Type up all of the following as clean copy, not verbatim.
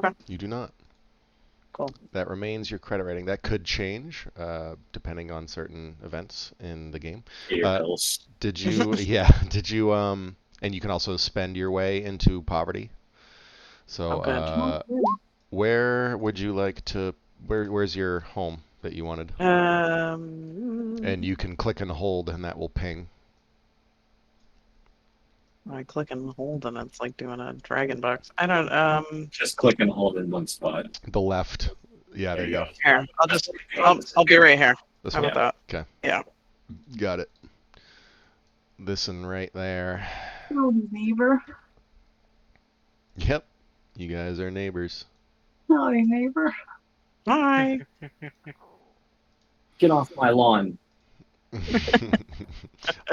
Okay. You do not. Cool. That remains your credit rating. That could change depending on certain events in the game. Pay your bills. Did you? Yeah. Did you? And you can also spend your way into poverty. So, good. where would you like to? Where's your home that you wanted? And you can click and hold, and that will ping. I click and hold, and it's like doing a dragon box. I don't. Just click and hold in one spot. The left. Yeah, there you go. Here, I'll be right here. This How one. about that? Okay. Yeah. Got it. This one right there. Oh, neighbor. Yep. You guys are neighbors. Howdy, neighbor. Hi. Get off my lawn.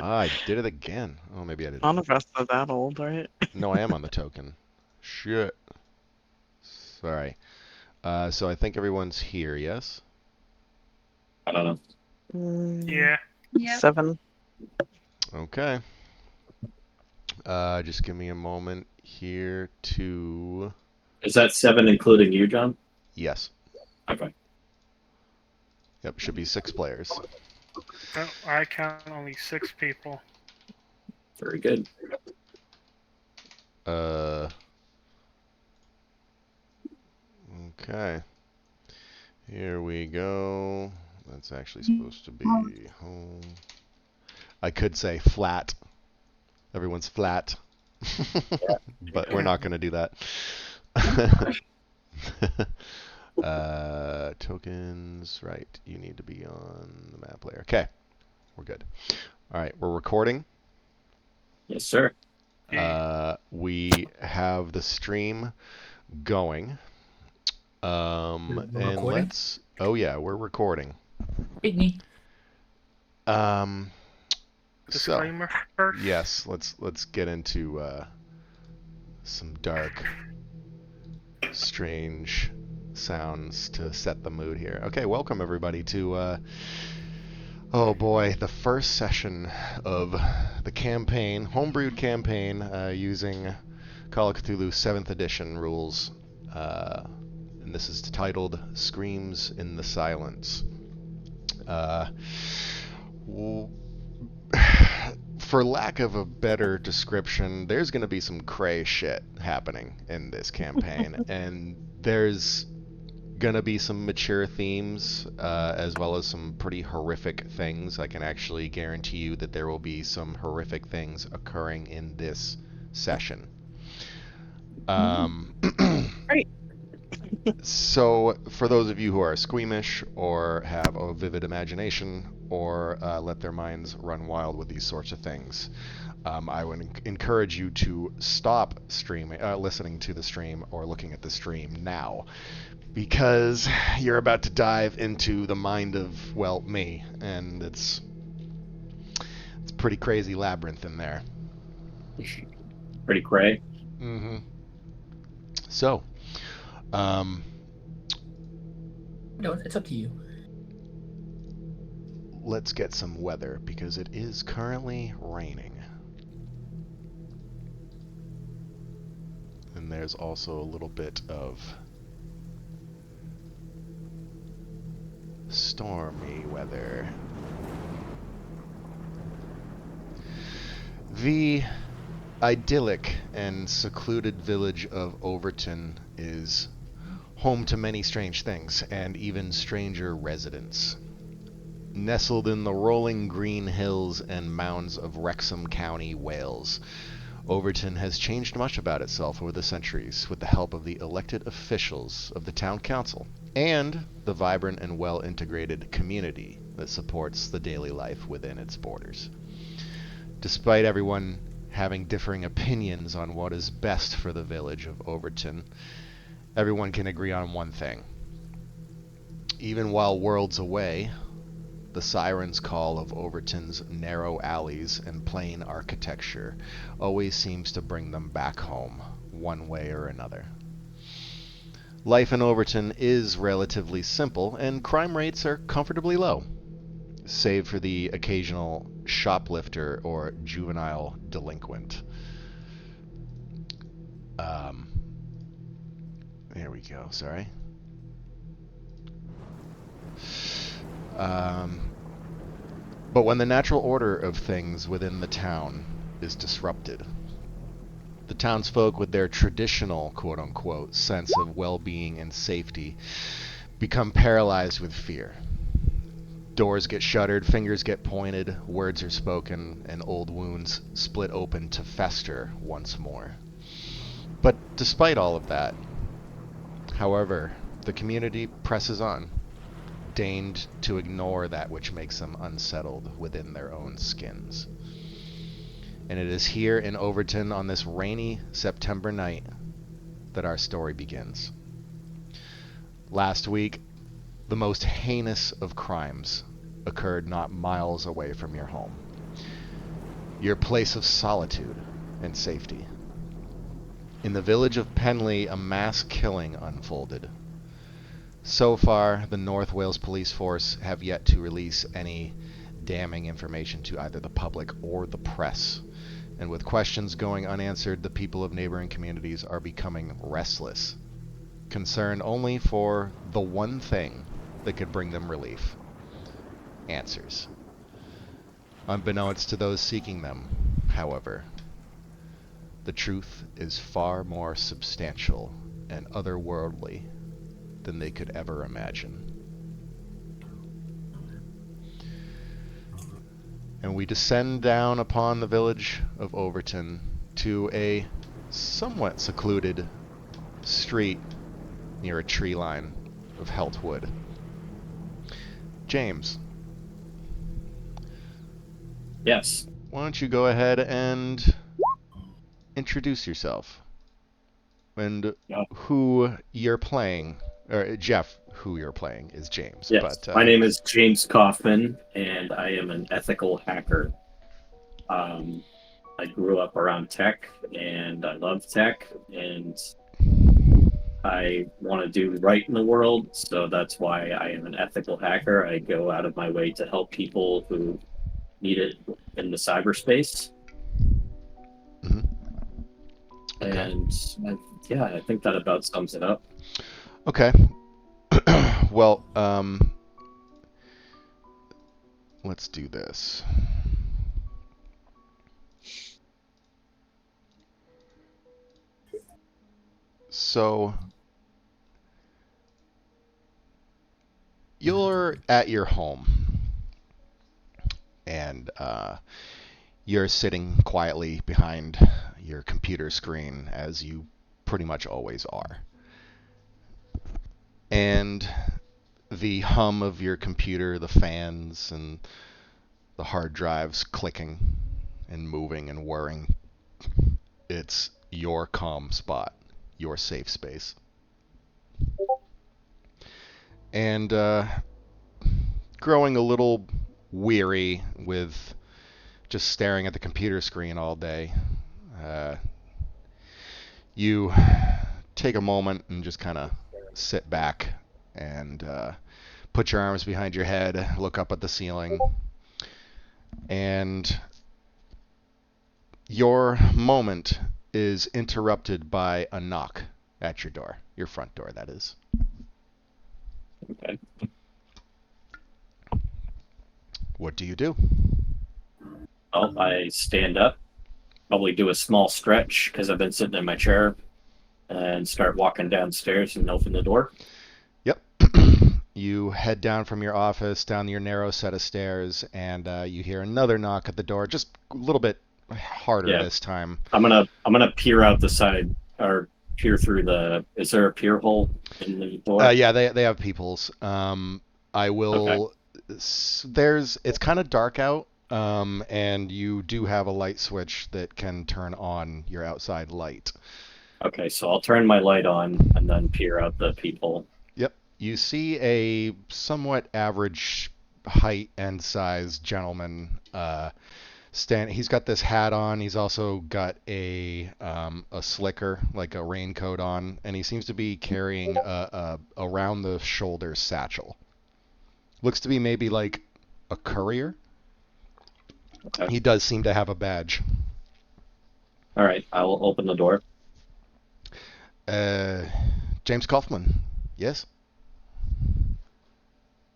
I did it again. Oh, maybe I didn't. None of us are that old, right? No, I am on the token. Shit. Sorry. So I think everyone's here, yes? I don't know. Yeah. Yep. 7. Okay. Just give me a moment here to... Is that 7 including you, John? Yes. Okay. Yep, should be 6 players. No, I count only 6 people. Very good. Okay. Here we go. That's actually supposed to be home. I could say flat. Everyone's flat. But we're not going to do that. Tokens, right. You need to be on the map layer. Okay. We're good. All right. We're recording. Yes, sir. We have the stream going. And recording? let's... Oh, yeah. We're recording. Whitney. Disclaimer first. Yes, let's get into some dark, strange sounds to set the mood here. Okay, welcome everybody to oh boy, the first session of the campaign, homebrewed campaign, using Call of Cthulhu 7th edition rules, and this is titled Screams in the Silence. For lack of a better description, there's going to be some cray shit happening in this campaign, and there's going to be some mature themes, as well as some pretty horrific things. I can actually guarantee you that there will be some horrific things occurring in this session. Right. So, for those of you who are squeamish or have a vivid imagination or let their minds run wild with these sorts of things, I would encourage you to stop listening to the stream or looking at the stream now, because you're about to dive into the mind of, well, me, and it's a pretty crazy labyrinth in there. Pretty cray. Mm-hmm. So, No, it's up to you. let's get some weather, because it is currently raining. And there's also a little bit of stormy weather. The idyllic and secluded village of Overton is home to many strange things, and even stranger residents. Nestled in the rolling green hills and mounds of Wrexham County, Wales, Overton has changed much about itself over the centuries with the help of the elected officials of the town council and the vibrant and well-integrated community that supports the daily life within its borders. Despite everyone having differing opinions on what is best for the village of Overton, everyone can agree on one thing. Even while worlds away, the siren's call of Overton's narrow alleys and plain architecture always seems to bring them back home, one way or another. Life in Overton is relatively simple, and crime rates are comfortably low, save for the occasional shoplifter or juvenile delinquent. There we go. Sorry. But when the natural order of things within the town is disrupted, the townsfolk with their traditional quote-unquote sense of well-being and safety become paralyzed with fear. Doors get shuttered, fingers get pointed, words are spoken, and old wounds split open to fester once more. But despite all of that, however, the community presses on, deigned to ignore that which makes them unsettled within their own skins. And it is here in Overton on this rainy September night that our story begins. Last week, the most heinous of crimes occurred not miles away from your home. Your place of solitude and safety. In the village of Penley, a mass killing unfolded. So far, the North Wales Police Force have yet to release any damning information to either the public or the press. And with questions going unanswered, the people of neighboring communities are becoming restless, concerned only for the one thing that could bring them relief: answers. Unbeknownst to those seeking them, however, the truth is far more substantial and otherworldly than they could ever imagine. And we descend down upon the village of Overton to a somewhat secluded street near a tree line of Heltwood. James, Yes. why don't you go ahead and introduce yourself and Yeah. who you're playing, or Jeff, who you're playing is James. Yes. But My name is James Kaufman, and I am an ethical hacker. I grew up around tech, and I love tech, and I want to do right in the world, so that's why I am an ethical hacker. I go out of my way to help people who need it in the cyberspace. Mhm. Okay. And I think that about sums it up. Okay. Well, let's do this. So, you're at your home, and you're sitting quietly behind your computer screen, as you pretty much always are. And the hum of your computer, the fans, and the hard drives clicking and moving and whirring, it's your calm spot, your safe space. And growing a little weary with just staring at the computer screen all day, you take a moment and just kind of sit back and put your arms behind your head, look up at the ceiling, and your moment is interrupted by a knock at your door, your front door, that is. Okay. What do you do? Well, I stand up, probably do a small stretch because I've been sitting in my chair, and start walking downstairs and open the door. Yep. You head down from your office, down your narrow set of stairs, and you hear another knock at the door, just a little bit harder this time. I'm gonna peer out the side, or peer through the. Is there a peer hole in the door? Yeah, they have peepholes. I will. Okay. It's kind of dark out, and you do have a light switch that can turn on your outside light. Okay, so I'll turn my light on and then peer out the peephole. Yep. You see a somewhat average height and size gentleman he's got this hat on. He's also got a slicker, like a raincoat on, and he seems to be carrying a around the shoulder satchel. Looks to be maybe like a courier. Okay. He does seem to have a badge. All right, I will open the door. James Kaufman. Yes?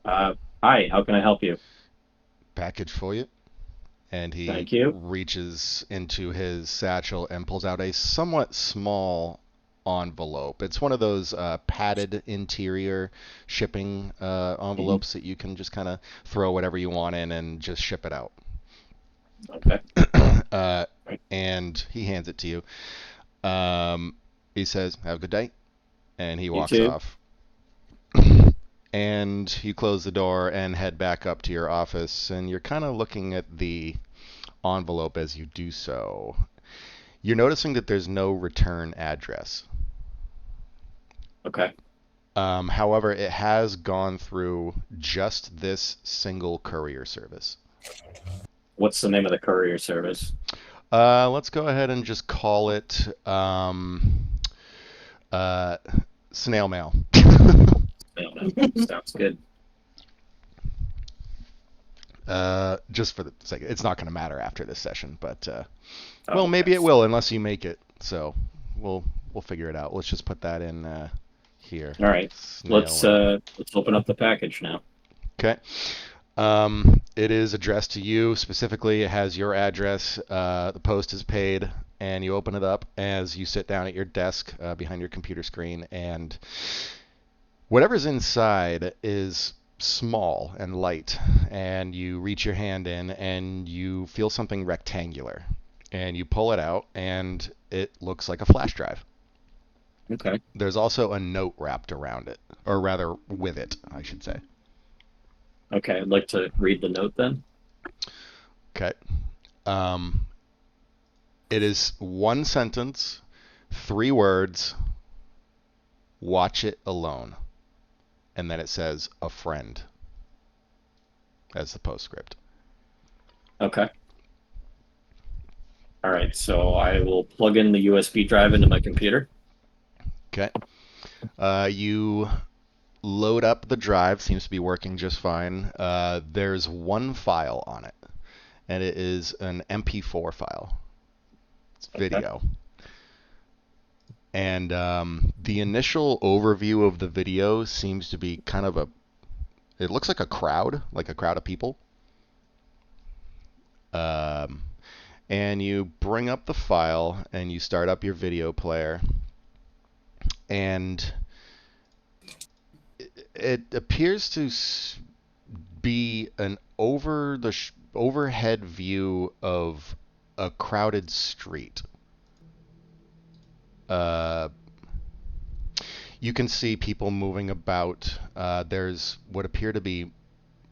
Hi, how can I help you? Package for you. And he Thank you. reaches into his satchel and pulls out a somewhat small envelope. It's one of those padded interior shipping envelopes that you can just kind of throw whatever you want in and just ship it out. Okay. And he hands it to you. He says, "Have a good day," and he You walks too. off. And you close the door and head back up to your office, and you're kind of looking at the envelope as you do so. You're noticing that there's no return address. Okay. However, it has gone through just this single courier service. What's the name of the courier service? Let's go ahead and just call it snail mail. No. Sounds good. Just for the sake, it's not going to matter after this session, but Oh, maybe okay. it will unless you make it. So we'll figure it out. Let's just put that in here. All right. Snail mail. Let's open up the package now. Okay. It is addressed to you specifically. It has your address. The post is paid, and you open it up as you sit down at your desk behind your computer screen, and whatever's inside is small and light, and you reach your hand in and you feel something rectangular, and you pull it out, and it looks like a flash drive. Okay. There's also a note wrapped around it, or rather with it, I should say. Okay. I'd like to read the note then. Okay. It is one sentence, 3 words, watch it alone. And then it says, a friend, as the postscript. Okay. All right. So I will plug in the USB drive into my computer. Okay. You load up the drive. Seems to be working just fine. There's one file on it, and it is an MP4 file. It's video. Okay. And the initial overview of the video seems to be kind of it looks like a crowd of people. And you bring up the file and you start up your video player, and it appears to be an overhead view of a crowded street. You can see people moving about. There's what appear to be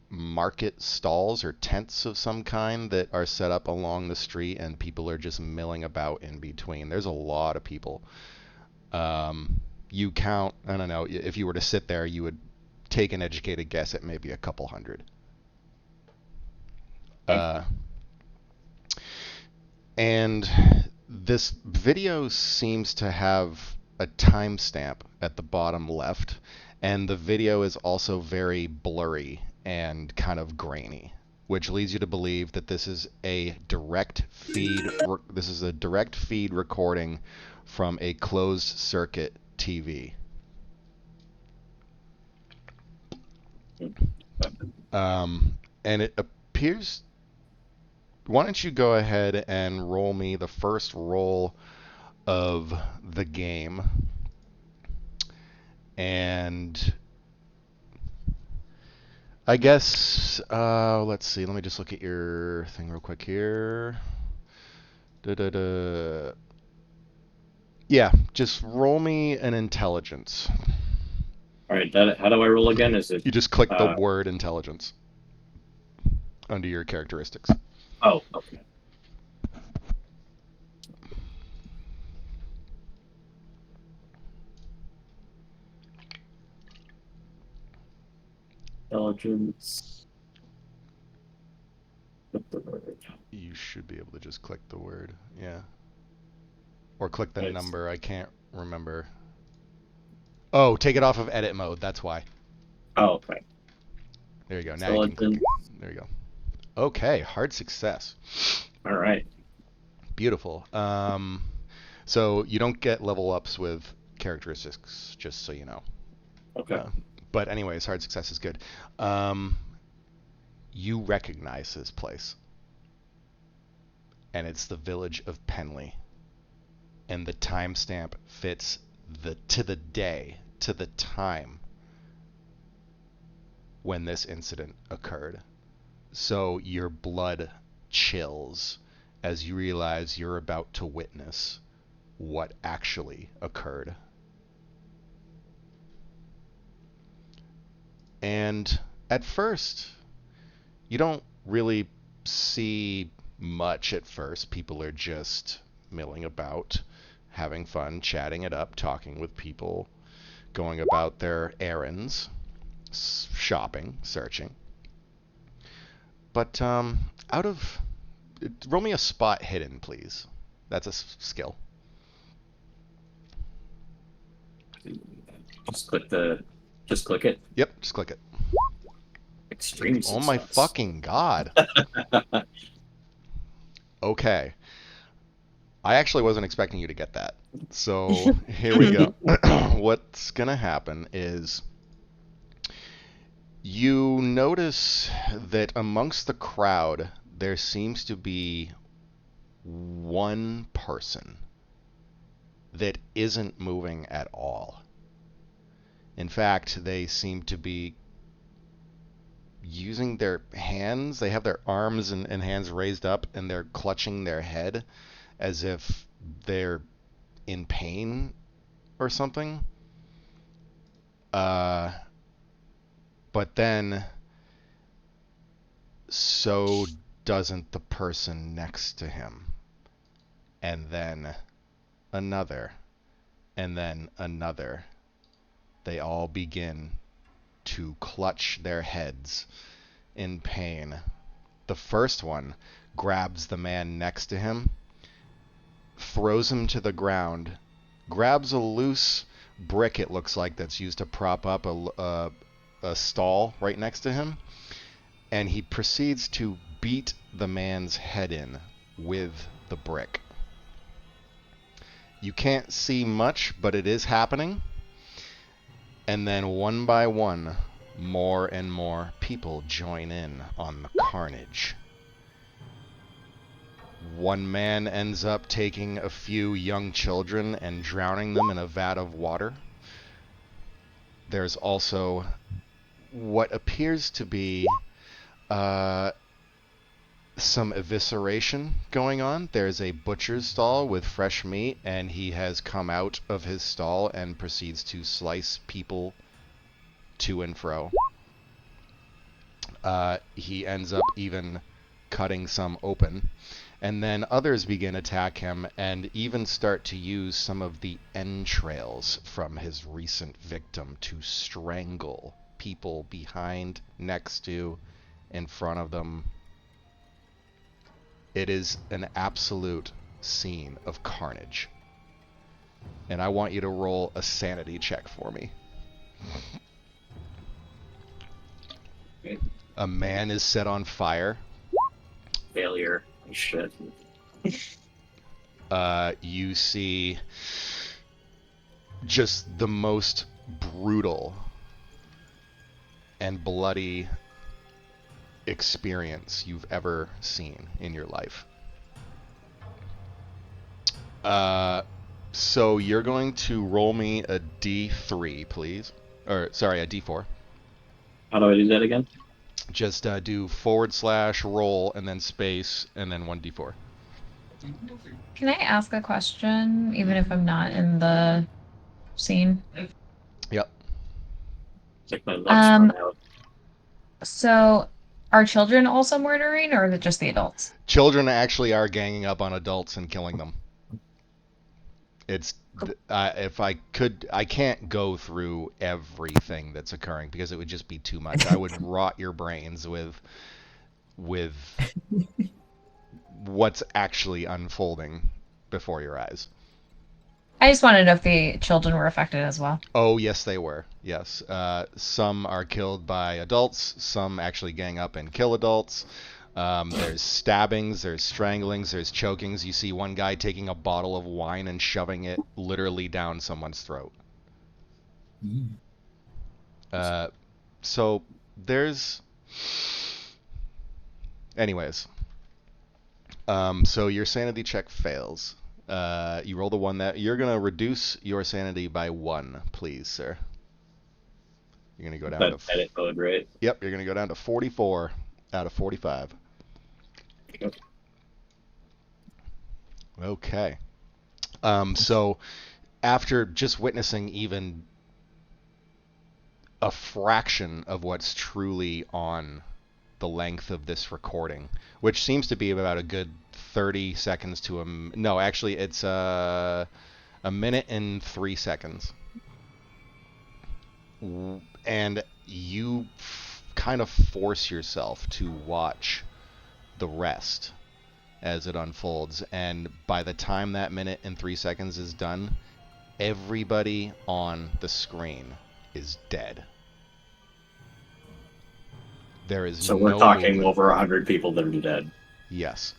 market stalls or tents of some kind that are set up along the street, and people are just milling about in between. There's a lot of people. You count, I don't know, if you were to sit there, you would take an educated guess at maybe a couple hundred. And this video seems to have a timestamp at the bottom left, and the video is also very blurry and kind of grainy, which leads you to believe that this is a direct feed. This is a direct feed recording from a closed circuit TV. And it appears. Why don't you go ahead and roll me the first roll of the game? And I guess, let's see. Let me just look at your thing real quick here. Yeah, just roll me an intelligence. All right. How do I roll again? Is it? You just click the word intelligence under your characteristics. Oh, okay. Intelligence. You should be able to just click the word, yeah. Or click the Right. number, I can't remember. Oh, take it off of edit mode, that's why. Oh, okay. There you go, now you can click it. There you go. Okay, hard success. All right. Beautiful. So you don't get level ups with characteristics, just so you know. Okay. But anyways, hard success is good. You recognize this place. And it's the village of Penley. And the timestamp fits to the day, to the time when this incident occurred. So your blood chills as you realize you're about to witness what actually occurred. And at first, you don't really see much at first. People are just milling about, having fun, chatting it up, talking with people, going about their errands, shopping, searching. But roll me a spot hidden, please. That's a skill. Just click it. Yep, just click it. Extreme Oh my success. fucking god. Okay. I actually wasn't expecting you to get that. So here we go. What's gonna happen is you notice that amongst the crowd there seems to be one person that isn't moving at all. In fact, they seem to be using their hands. They have their arms and hands raised up, and they're clutching their head as if they're in pain or something. But then, so doesn't the person next to him. And then another. And then another. They all begin to clutch their heads in pain. The first one grabs the man next to him, throws him to the ground, grabs a loose brick, it looks like, that's used to prop up a stall right next to him, and he proceeds to beat the man's head in with the brick. You can't see much, but it is happening. And then one by one, more and more people join in on the carnage. One man ends up taking a few young children and drowning them in a vat of water. There's also what appears to be some evisceration going on. There's a butcher's stall with fresh meat, and he has come out of his stall and proceeds to slice people to and fro. He ends up even cutting some open. And then others begin to attack him and even start to use some of the entrails from his recent victim to strangle people behind, next to, in front of them. It is an absolute scene of carnage. And I want you to roll a sanity check for me. Okay. A man is set on fire. Failure. Shit. You see just the most brutal and bloody experience you've ever seen in your life. So you're going to roll me a D3, please. Or, sorry, a D4. How do I do that again? Just do / roll and then space and then 1d4. Can I ask a question, even if I'm not in the scene? Yep. It's like my luck's run out. So, are children also murdering, or is it just the adults? Children actually are ganging up on adults and killing them. It's if I could, I can't go through everything that's occurring because it would just be too much. I would rot your brains with what's actually unfolding before your eyes. I just wanted to know if the children were affected as well. Oh, yes, they were. Yes. Some are killed by adults. Some actually gang up and kill adults. There's stabbings, there's stranglings, there's chokings. You see one guy taking a bottle of wine and shoving it literally down someone's throat. So there's... Anyways. So your sanity check fails. You roll the one that... You're going to reduce your sanity by 1, please, sir. You're going to go down to... edit mode, right? Yep, you're going to go down to 44 out of 45. Yep. Okay. So after just witnessing even a fraction of what's truly on the length of this recording, which seems to be about a good 30 seconds to no, actually it's a minute and 3 seconds. And you kind of force yourself to watch the rest as it unfolds, and by the time that minute and 3 seconds is done, everybody on the screen is dead. There is So we're no talking movement. over 100 people that are dead. Yes.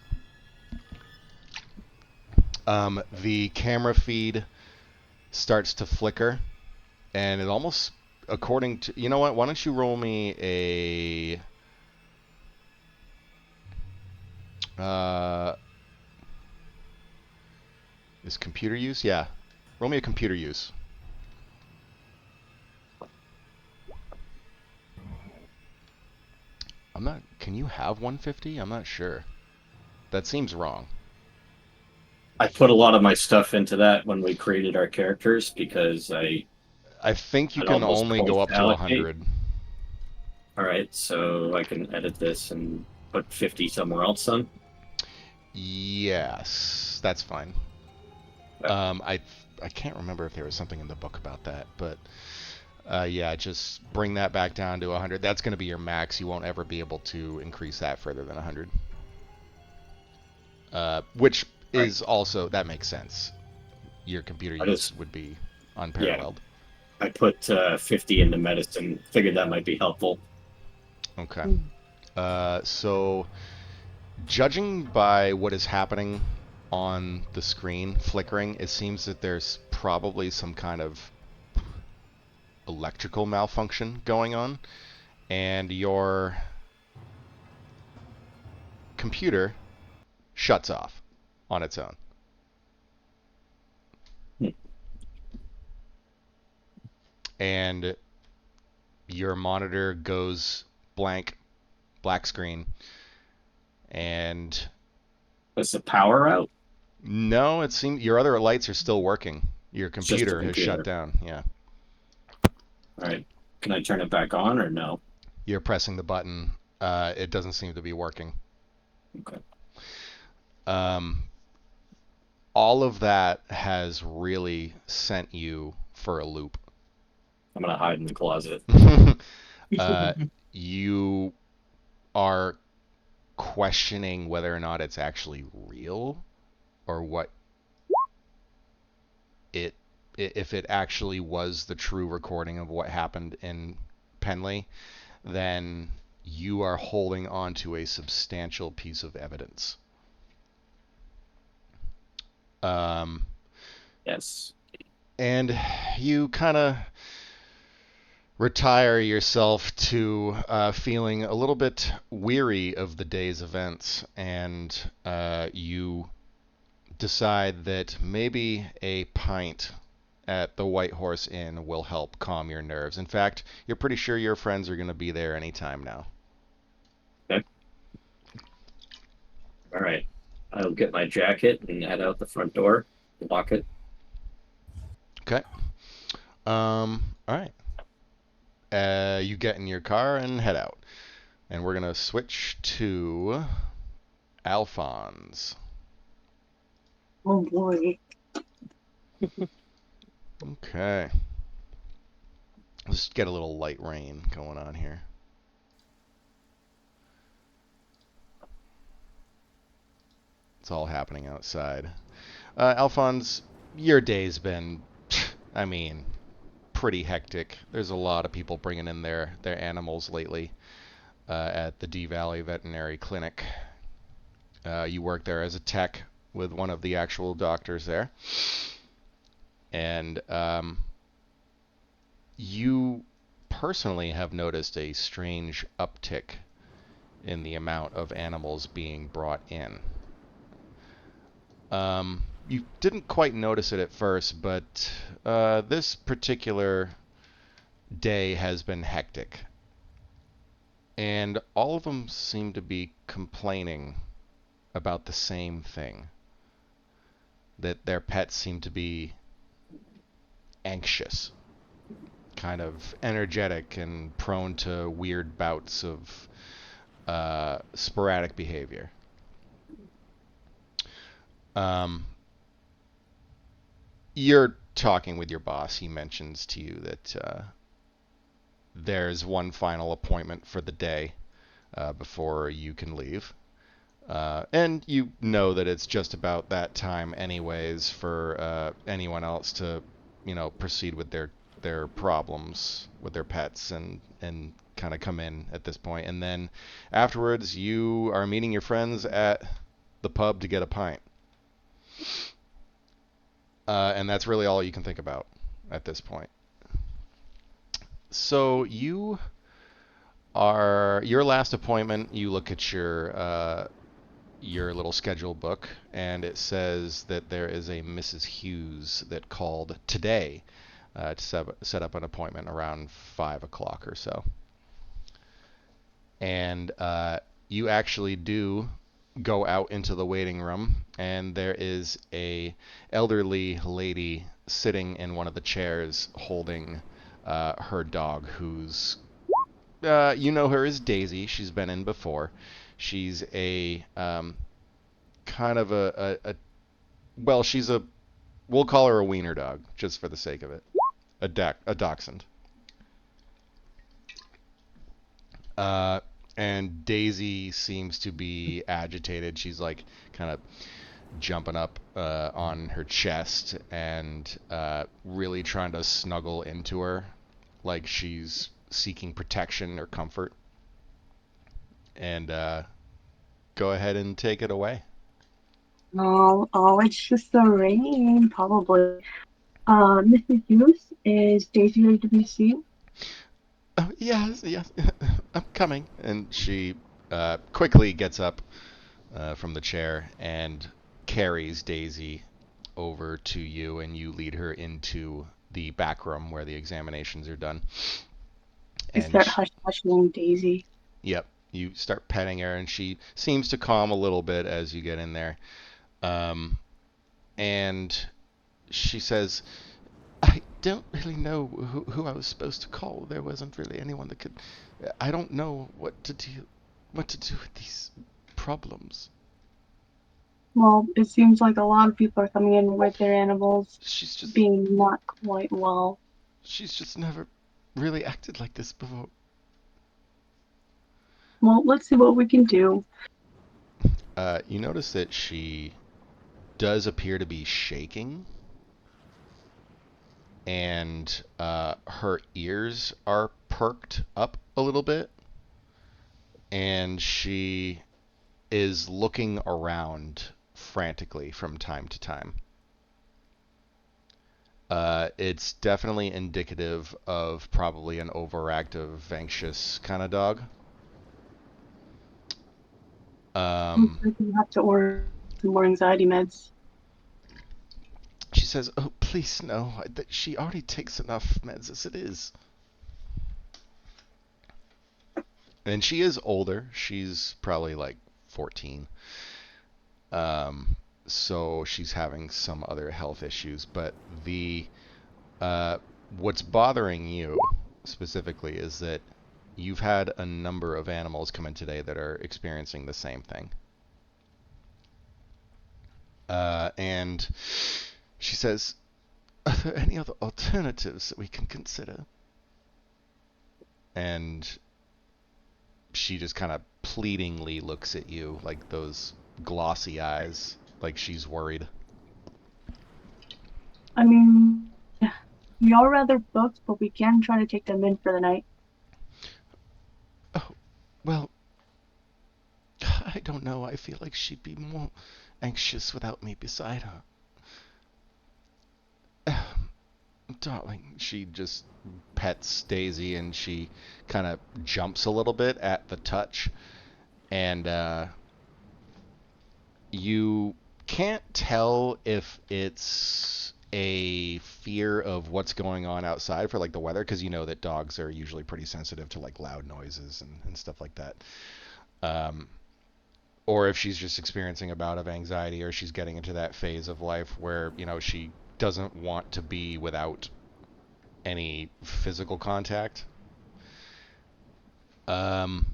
The camera feed starts to flicker, and it almost, according to... You know what? Why don't you roll me a... is computer use? Yeah. Roll me a computer use. I'm not... Can you have 150? I'm not sure. That seems wrong. I put a lot of my stuff into that when we created our characters because I think you I'd can almost only go up to allocate. 100. All right, so I can edit this and put 50 somewhere else then. Yes, that's fine. Okay. I can't remember if there was something in the book about that, but yeah, just bring that back down to 100. That's going to be your max. You won't ever be able to increase that further than 100. Which is also, that makes sense. Your computer use would be unparalleled. Yeah, I put 50 into medicine. Figured that might be helpful. Okay. So, judging by what is happening on the screen flickering, it seems that there's probably some kind of electrical malfunction going on, and your computer shuts off on its own. And your monitor goes blank, black screen, and... Was the power out? No, it seems your other lights are still working. Your computer has shut down, yeah. Alright. Can I turn it back on or no? You're pressing the button. It doesn't seem to be working. Okay. All of that has really sent you for a loop. I'm gonna hide in the closet. You are questioning whether or not it's actually real, or what if it actually was the true recording of what happened in Penley, then you are holding on to a substantial piece of evidence. Yes. And you kind of retire yourself to feeling a little bit weary of the day's events, and you decide that maybe a pint at the White Horse Inn will help calm your nerves. In fact, you're pretty sure your friends are going to be there anytime now. Okay. All right. I'll get my jacket and head out the front door, lock it. Okay. All right. You get in your car and head out. And we're going to switch to Alphonse. Oh boy. Okay. Let's get a little light rain going on here. It's all happening outside. Alphonse, your day's been, I mean, pretty hectic. There's a lot of people bringing in their animals lately. at the D Valley Veterinary Clinic. You work there as a tech with one of the actual doctors there. And you personally have noticed a strange uptick in the amount of animals being brought in. You didn't quite notice it at first, but this particular day has been hectic. And all of them seem to be complaining about the same thing. That their pets seem to be anxious, kind of energetic and prone to weird bouts of sporadic behavior. You're talking with your boss. He mentions to you that there's one final appointment for the day before you can leave. And you know that it's just about that time anyways for anyone else to, proceed with their problems with their pets and kind of come in at this point. And then afterwards, you are meeting your friends at the pub to get a pint. And that's really all you can think about at this point. So your last appointment, you look at your little schedule book, and it says that there is a Mrs. Hughes that called today to set up an appointment around 5 o'clock or so. And you actually do go out into the waiting room, and there is a elderly lady sitting in one of the chairs holding her dog, who's you know her as Daisy. She's been in before. She's a kind of well, we'll call her a wiener dog just for the sake of it, a dachshund. And Daisy seems to be agitated. She's like kind of jumping up on her chest and really trying to snuggle into her, like she's seeking protection or comfort. And go ahead and take it away. Oh, it's just the rain, probably. Mrs. Hughes, is Daisy ready to be seen? Oh, yes, I'm coming. And she quickly gets up from the chair and carries Daisy over to you, and you lead her into the back room where the examinations are done. I And start hush-hushing Daisy. Yep, you start petting her, and she seems to calm a little bit as you get in there. And she says, I don't really know who I was supposed to call. There wasn't really anyone that could. I don't know what to do with these problems. Well, it seems like a lot of people are coming in with their animals She's just being not quite well. she's just never really acted like this before. Well, let's see what we can do. You notice that she does appear to be shaking, and her ears are perked up a little bit, and she is looking around frantically from time to time. It's definitely indicative of probably an overactive, anxious kind of dog. Looks like we have to order some more anxiety meds. She says, "Oh, please no. She already takes enough meds as it is." And she is older. She's probably like 14. So she's having some other health issues. But what's bothering you specifically is that you've had a number of animals come in today that are experiencing the same thing. And she says, are there any other alternatives that we can consider? And she just kind of pleadingly looks at you, like those glossy eyes, like she's worried. I mean, we are rather booked, but we can try to take them in for the night. Oh, Well, I don't know. I feel like she'd be more anxious without me beside her. Darling, she just pets Daisy and she kind of jumps a little bit at the touch. And you can't tell if it's a fear of what's going on outside for like the weather, because you know that dogs are usually pretty sensitive to like loud noises and stuff like that. Um, or if she's just experiencing a bout of anxiety, or she's getting into that phase of life where, she doesn't want to be without any physical contact. Um,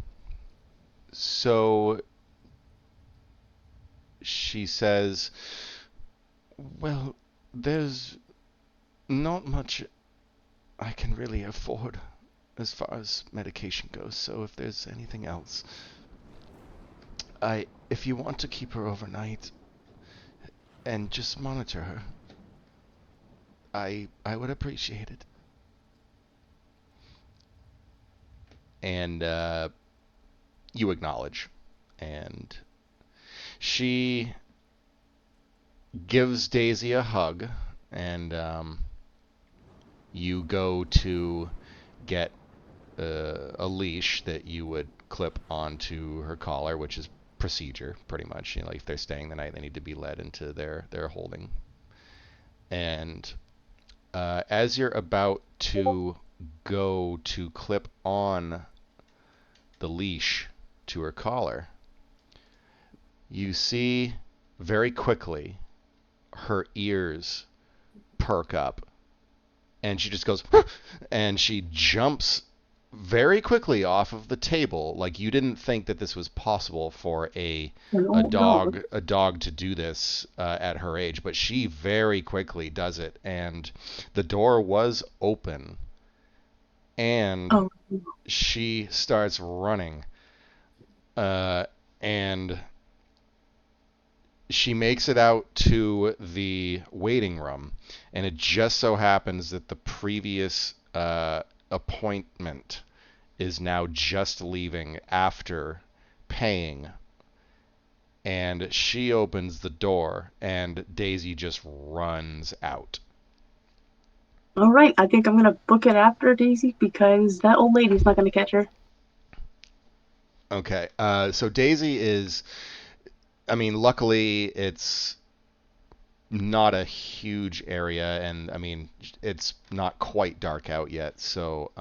so she says, well, there's not much I can really afford as far as medication goes, so if there's anything else, if you want to keep her overnight and just monitor her, I would appreciate it. And you acknowledge, and she gives Daisy a hug, and you go to get a leash that you would clip onto her collar, which is procedure, pretty much. If they're staying the night, they need to be led into their holding. And as you're about to go to clip on the leash to her collar, you see very quickly her ears perk up, and she just goes, and she jumps very quickly off of the table. Like, you didn't think that this was possible for a dog to do this at her age, but she very quickly does it, and the door was open, and Oh, she starts running, and she makes it out to the waiting room, and it just so happens that the previous appointment is now just leaving after paying, and she opens the door, and Daisy just runs out. all right. I think I'm gonna book it after Daisy because that old lady's not gonna catch her. Okay, so Daisy is, I mean, luckily it's not a huge area, and I mean, it's not quite dark out yet, so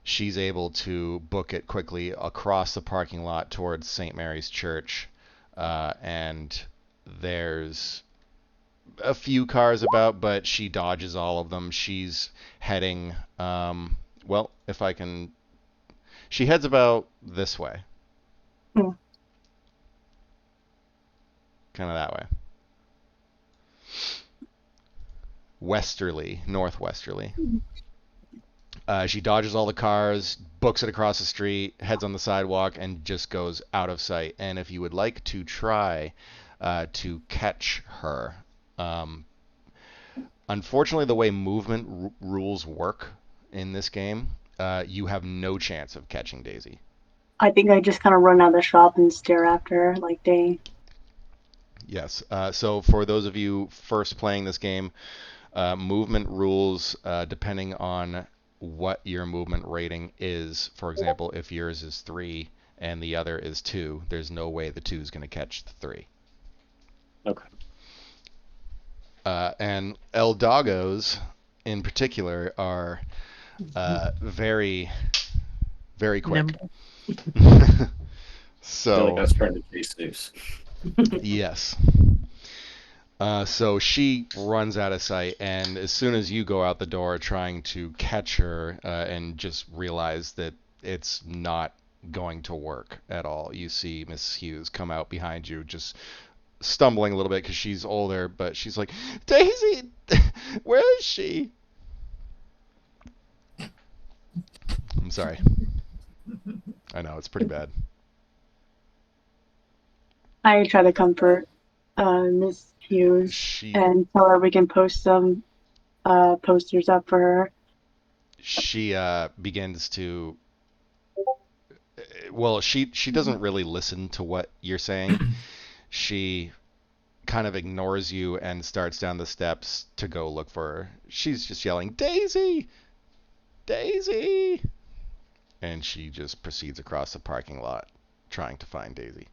she's able to book it quickly across the parking lot towards St. Mary's Church, and there's a few cars about, but she dodges all of them. She's heading, well, if I can, she heads about this way, Hmm. kind of that way. Westerly, northwesterly. She dodges all the cars, books it across the street, heads on the sidewalk, and just goes out of sight. And if you would like to try to catch her, unfortunately, the way movement rules work in this game, you have no chance of catching Daisy. I think I just kind of run out of the shop and stare after her, like, dang. Yes. So for those of you first playing this game, movement rules, depending on what your movement rating is. For example, if yours is 3 and the other is 2, there's no way the 2 is going to catch the 3. Okay. And El Doggos, in particular, are very, very quick. I feel like I was trying to chase Zeus. Yes. So she runs out of sight, and as soon as you go out the door trying to catch her and just realize that it's not going to work at all, you see Miss Hughes come out behind you, just stumbling a little bit because she's older, but she's like, Daisy, where is she? I'm sorry. I know, it's pretty bad. I try to comfort Miss Hughes and tell her we can post some posters up for her. She begins to well, she doesn't really listen to what you're saying. She kind of ignores you and starts down the steps to go look for her. She's just yelling, Daisy! Daisy! And she just proceeds across the parking lot trying to find Daisy.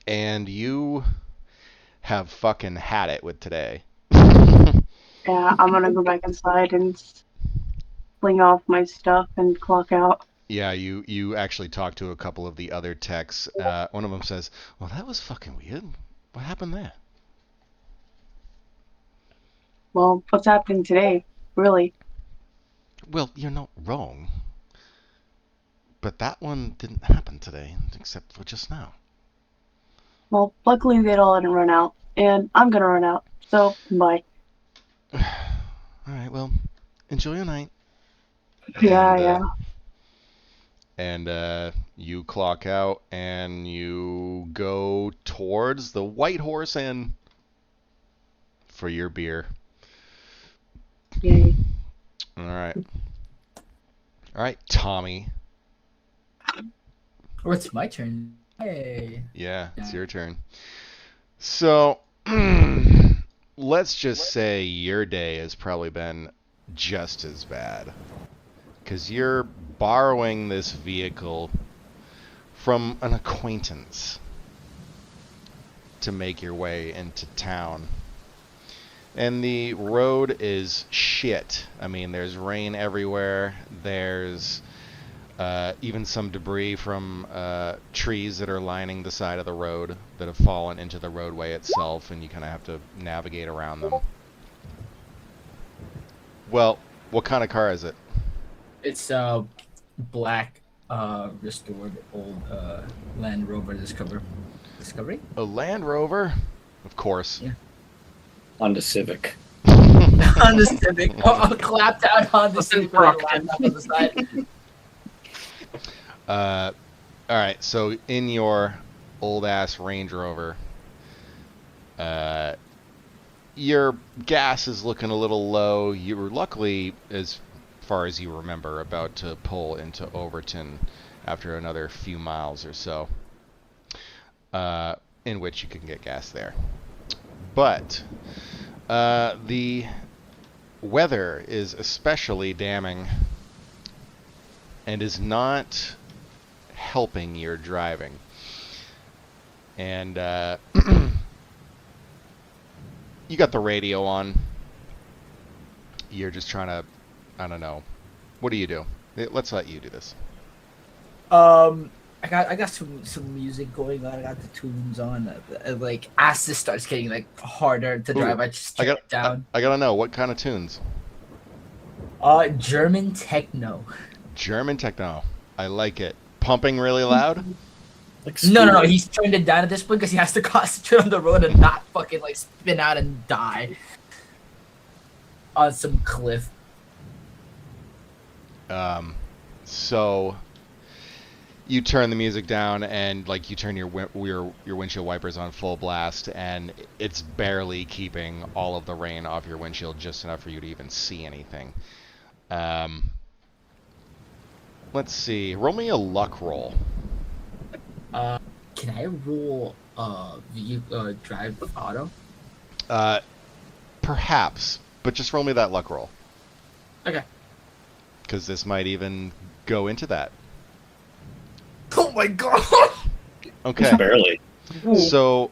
And you have fucking had it with today. Yeah, I'm gonna go back inside and fling off my stuff and clock out. Yeah, you actually talk to a couple of the other techs. One of them says, well, that was fucking weird. What happened there? Well, what's happening today? Really? Well, you're not wrong. But that one didn't happen today, except for just now. Well, luckily they all didn't run out, and I'm gonna run out. So, bye. Alright, well, enjoy your night. Yeah. And you clock out and you go towards the White Horse Inn for your beer. Yay. Alright. Alright, Tommy. Oh, it's my turn. Hey. Yeah, it's your turn. So, let's just say your day has probably been just as bad. Because you're borrowing this vehicle from an acquaintance to make your way into town. And the road is shit. I mean, there's rain everywhere. There's even some debris from trees that are lining the side of the road that have fallen into the roadway itself, and you kind of have to navigate around them. Well, what kind of car is it? It's black restored old Land Rover Discovery? A Land Rover? Of course. Yeah. Honda Civic. Honda Civic. Clapped out Honda Civic with a laptop on the side. Alright, so in your old-ass Range Rover, your gas is looking a little low. You were luckily, as far as you remember, about to pull into Overton after another few miles or so, in which you can get gas there. But the weather is especially damning and is not helping your driving. And you got the radio on. You're just trying to, I don't know. What do you do? Let's let you do this. I got some music going on. I got the tunes on. Like as this starts getting like harder to drive, I just turn it down. I gotta know, what kind of tunes? German techno. German techno. I like it. Pumping really loud? Like No. He's turned it down at this point because he has to concentrate on the road and not fucking like spin out and die on some cliff. So you turn the music down and like you turn your windshield wipers on full blast, and it's barely keeping all of the rain off your windshield, just enough for you to even see anything. Let's see. Roll me a luck roll. Can I roll drive auto? Perhaps, but just roll me that luck roll. Okay. Because this might even go into that. Oh my god! Okay. Barely. So,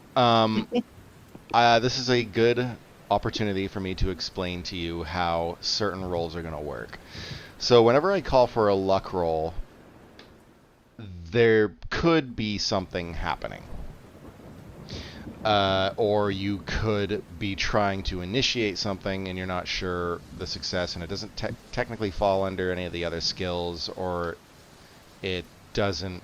this is a good opportunity for me to explain to you how certain rolls are going to work. So, whenever I call for a luck roll, there could be something happening. Or you could be trying to initiate something and you're not sure the success, and it doesn't technically fall under any of the other skills, or it doesn't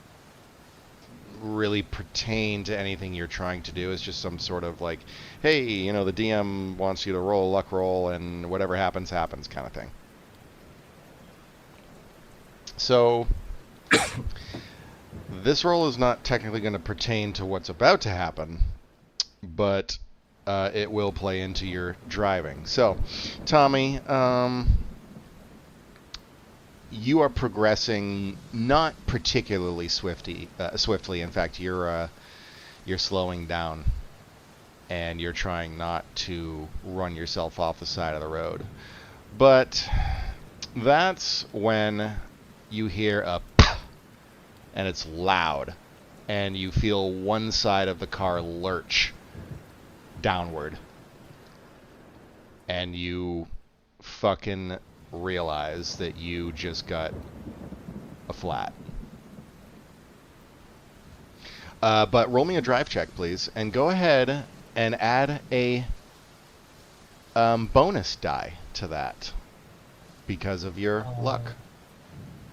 really pertain to anything you're trying to do. It's just some sort of like, hey, you know, the DM wants you to roll a luck roll and whatever happens, happens kind of thing. So this roll is not technically going to pertain to what's about to happen, but it will play into your driving. So, Tommy, you are progressing not particularly swiftly. In fact, you're slowing down, and you're trying not to run yourself off the side of the road. But that's when you hear a and it's loud, and you feel one side of the car lurch downward, and you fucking realize that you just got a flat. But roll me a drive check, please, and go ahead and add a bonus die to that because of your luck.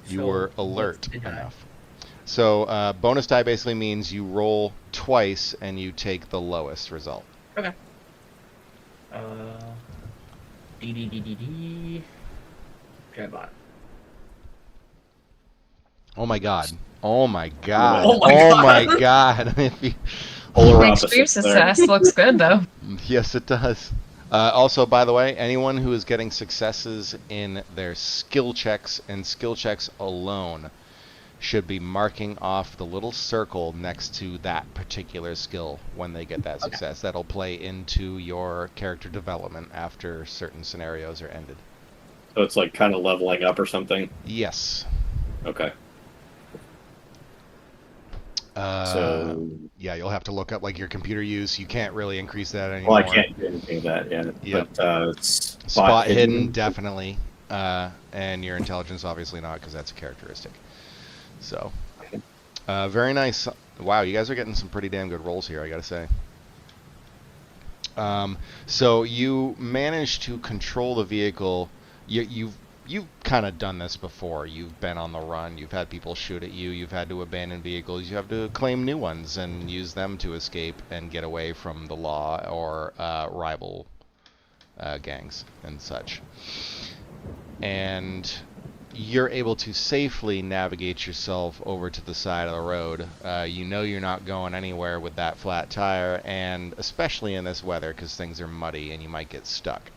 You were alert enough. So bonus die basically means you roll twice and you take the lowest result. Okay. D. Drive-bot. Oh my god. Oh my god. Oh my Oh God. my god. If you- Polar My opposites experience there. success looks good though. Yes, it does. Also, by the way, anyone who is getting successes in their skill checks and skill checks alone should be marking off the little circle next to that particular skill when they get that success. That'll play into your character development after certain scenarios are ended. So it's like kind of leveling up or something. Yes. Okay. So yeah, you'll have to look up like your computer use. You can't really increase that anymore. Well, I can't do anything with that yet. Yep. But Spot hidden, definitely. And your intelligence, obviously not, because that's a characteristic. So, very nice. Wow, you guys are getting some pretty damn good rolls here, I gotta say. So you managed to control the vehicle. You've kind of done this before. You've been on the run. You've had people shoot at you. You've had to abandon vehicles. You have to claim new ones and use them to escape and get away from the law or rival gangs and such. And you're able to safely navigate yourself over to the side of the road. You know you're not going anywhere with that flat tire, and especially in this weather because things are muddy and you might get stuck.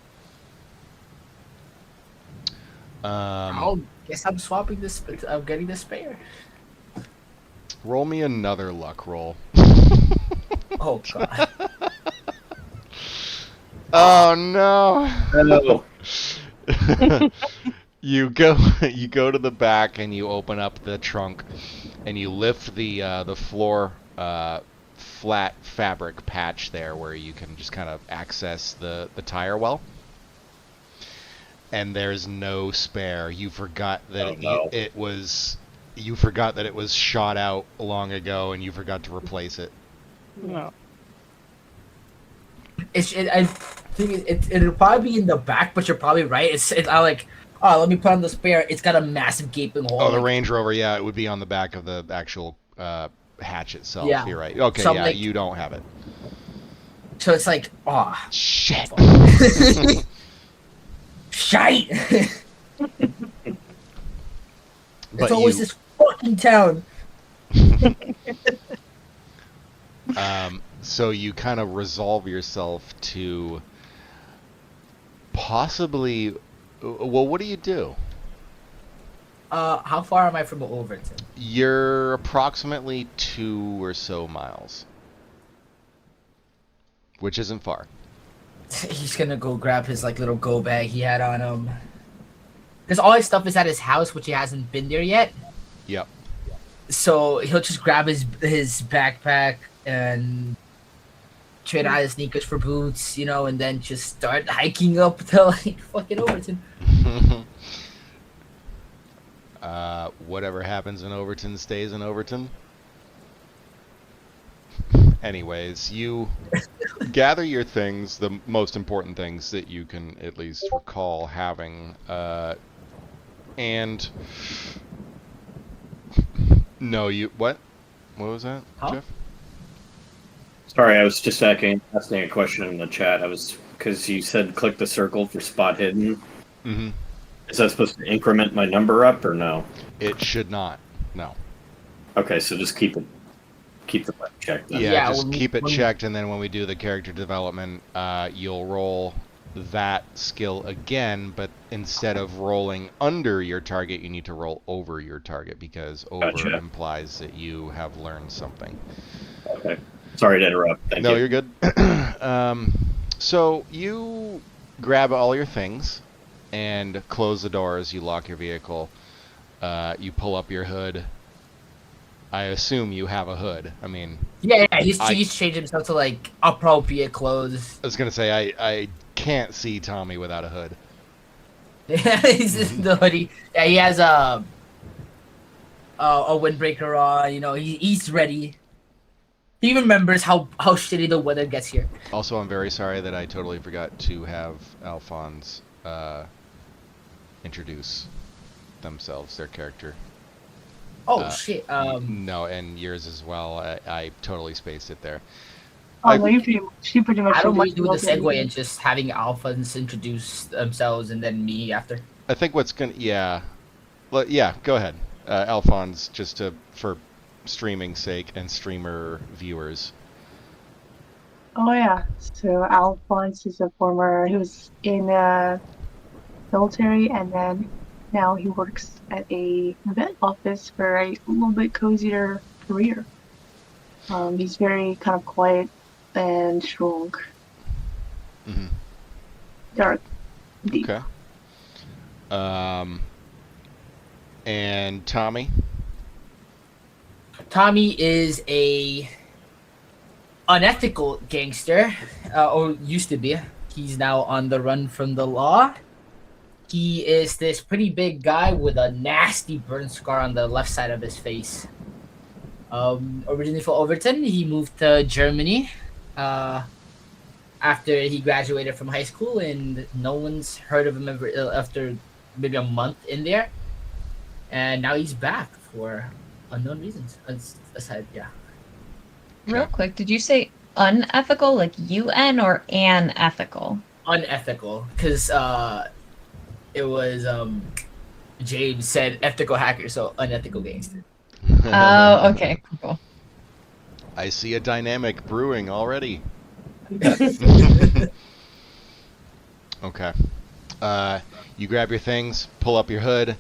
I guess I'm swapping this. I'm getting the spare. Roll me another luck roll. Oh god. Oh no! No. You go to the back and you open up the trunk and you lift the floor flat fabric patch there where you can just kind of access the tire well. And there's no spare. You forgot that you forgot that it was shot out long ago and you forgot to replace it. No. I think it'll probably be in the back, but you're probably right. I like, oh, let me put on the spare. It's got a massive gaping hole. Oh, the like, Range Rover, yeah, it would be on the back of the actual hatch itself. Yeah. You're right. Okay, So, yeah, like- you don't have it. So it's like, oh, Shit. shite. But It's always this fucking town. So you kind of resolve yourself to possibly. Well, what do you do? How far am I from Overton? You're approximately 2 or so miles, which isn't far. He's gonna go grab his like little go bag he had on him. Because all his stuff is at his house, which he hasn't been there yet. Yep. So he'll just grab his backpack and trade out his sneakers for boots, you know, and then just start hiking up to like fucking Overton. Whatever happens in Overton stays in Overton. Anyways, you gather your things, the most important things that you can at least recall having, and no, what? What was that, Huh? Jeff? Sorry, I was just asking a question in the chat. Because you said click the circle for spot hidden. Mm-hmm. Is that supposed to increment my number up or no? It should not. No. Okay, so just keep the button checked then. Yeah, Yeah, just when we- keep it when we- checked, and then when we do the character development, you'll roll that skill again, but instead of rolling under your target, you need to roll over your target, because over Gotcha. implies that you have learned something. Okay. Sorry to interrupt. Thank No, you. you're good. So you grab all your things and close the doors. You lock your vehicle. You pull up your hood. I assume you have a hood. I mean, Yeah, he's I changed himself to like appropriate clothes. was gonna say I can't see Tommy without a hood. He's just the hoodie. Yeah, he has a windbreaker on. You know, he's ready. He remembers how shitty the weather gets here. Also, I'm very sorry that I totally forgot to have Alphonse introduce themselves, their character. Oh shit. No, and yours as well. I totally spaced it there. Oh, no, she pretty much. I don't mind did doing the most of segue it. and just having alphas introduce themselves and then me after. I think what's gonna yeah, go ahead, Alphonse, just for streaming sake and streamer viewers. Oh yeah. So Alphonse is he was in military, and then now he works at a vet office for a little bit cozier career. He's very kind of quiet and strong, Mm-hmm. dark, deep. Okay. And Tommy. Tommy is a unethical gangster, or used to be. He's now on the run from the law. He is this pretty big guy with a nasty burn scar on the left side of his face. Originally from Overton, he moved to Germany after he graduated from high school, and no one's heard of him after maybe a month in there. And now he's back for unknown reasons. Aside, yeah. Real quick, did you say unethical, like UN, or unethical? Unethical, because it was James said ethical hacker, so unethical gangster. Oh, okay, cool. I see a dynamic brewing already. Okay. You grab your things, pull up your hood,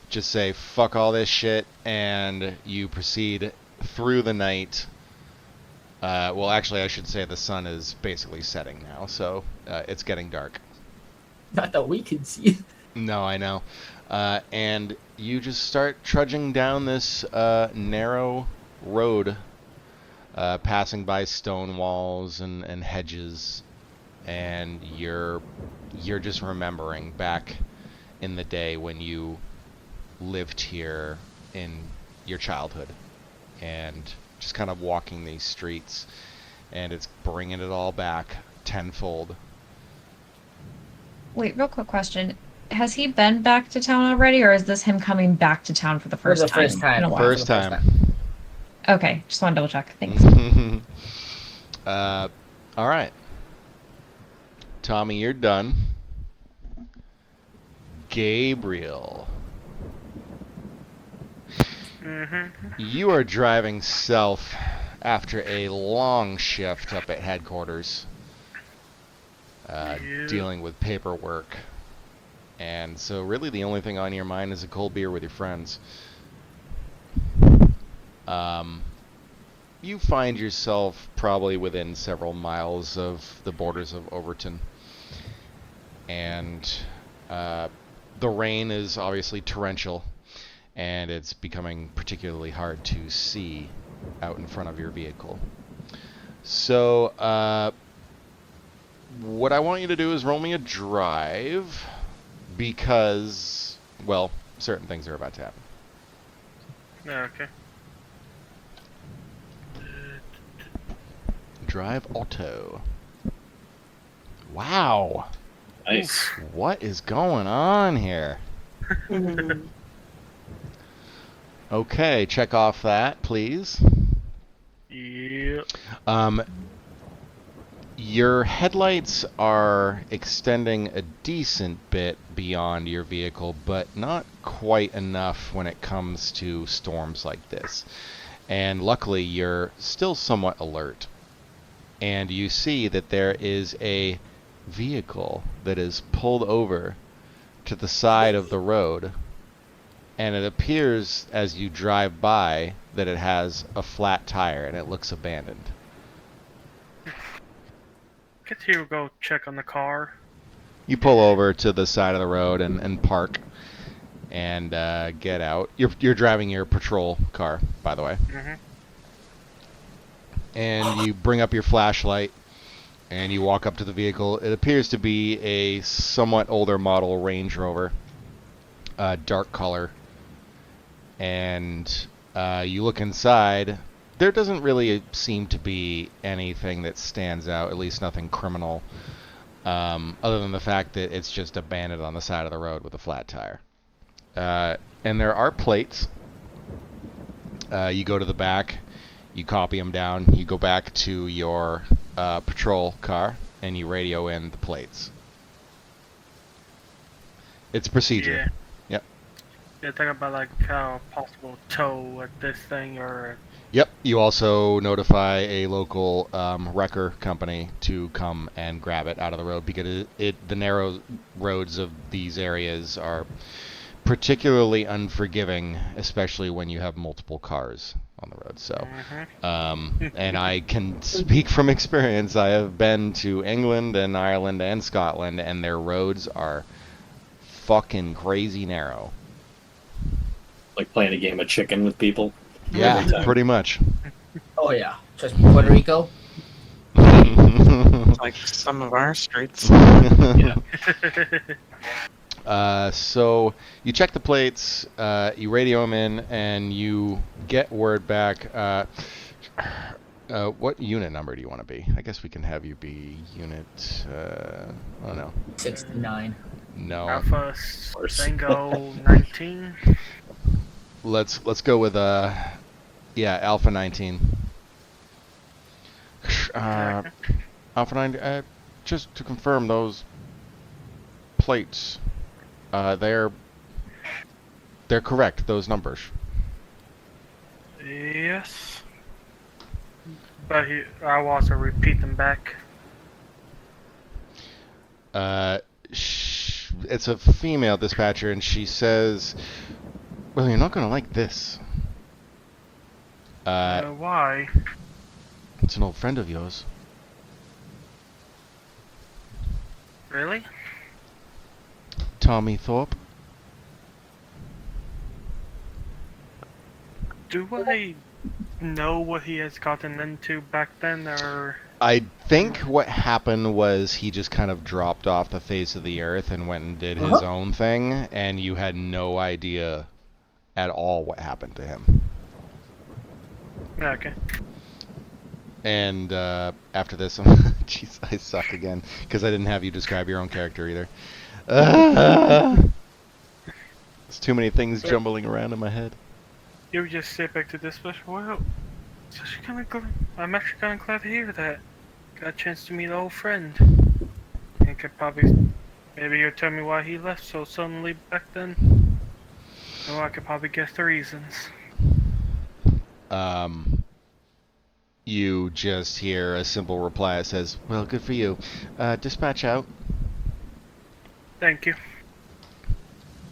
just say fuck all this shit, and you proceed through the night. Well, actually, I should say the sun is basically setting now, so it's getting dark. Not that we can see. No, I know. And you just start trudging down this narrow road, passing by stone walls and hedges, and you're just remembering back in the day when you lived here in your childhood, and just kind of walking these streets, and it's bringing it all back tenfold. Wait, real quick question. Has he been back to town already, or is this him coming back to town for the first time? First time. in a while? First time. Okay, just want to double check. Thanks. All right. Tommy, you're done. Gabriel. You are driving south after a long shift up at headquarters, dealing with paperwork. And so really the only thing on your mind is a cold beer with your friends. You find yourself probably within several miles of the borders of Overton. And the rain is obviously torrential, and it's becoming particularly hard to see out in front of your vehicle. So what I want you to do is roll me a drive, because, well, certain things are about to happen. Okay. Drive auto. Wow. Nice. What is going on here? Okay, check off that, please. Yep. Your headlights are extending a decent bit beyond your vehicle, but not quite enough when it comes to storms like this. And luckily, you're still somewhat alert. And you see that there is a vehicle that is pulled over to the side of the road, and it appears as you drive by that it has a flat tire and it looks abandoned. Cthulhu go check on the car. You pull over to the side of the road and park and get out. You're driving your patrol car, by the way. Mm-hmm. And you bring up your flashlight and you walk up to the vehicle. It appears to be a somewhat older model Range Rover, dark color. And you look inside. There doesn't really seem to be anything that stands out, at least nothing criminal, other than the fact that it's just abandoned on the side of the road with a flat tire. And there are plates. You go to the back, you copy them down, you go back to your patrol car, and you radio in the plates. It's procedure. Yeah. Yep. Yeah, talk about like how possible tow at this thing or. Yep. You also notify a local wrecker company to come and grab it out of the road because the narrow roads of these areas are particularly unforgiving, especially when you have multiple cars on the road. So, and I can speak from experience. I have been to England and Ireland and Scotland, and their roads are fucking crazy narrow. Like playing a game of chicken with people. Yeah, pretty much. Oh yeah, trust me, Puerto Rico. Like some of our streets. Yeah. So you check the plates, you radio them in, and you get word back. What unit number do you want to be? I guess we can have you be unit. I don't know. 69. No. Alpha Tango 19. Let's go with Alpha 19. Alpha 9. Just to confirm those plates. They're correct, those numbers. Yes. But I will also repeat them back. It's a female dispatcher, and she says, "Well, you're not gonna like this. Why? It's an old friend of yours." Really? Tommy Thorpe. Do I know what he has gotten into back then, or? I think what happened was he just kind of dropped off the face of the earth and went and did his own thing, and you had no idea at all what happened to him. Okay. And after this, jeez, I suck again because I didn't have you describe your own character either. There's too many things jumbling around in my head. You just sit back to this special. Well, I'm actually kind of glad to hear that. Got a chance to meet an old friend. And could maybe you'll tell me why he left so suddenly back then. Oh, I could probably guess the reasons. You just hear a simple reply that says, "Well, good for you. Dispatch out." Thank you.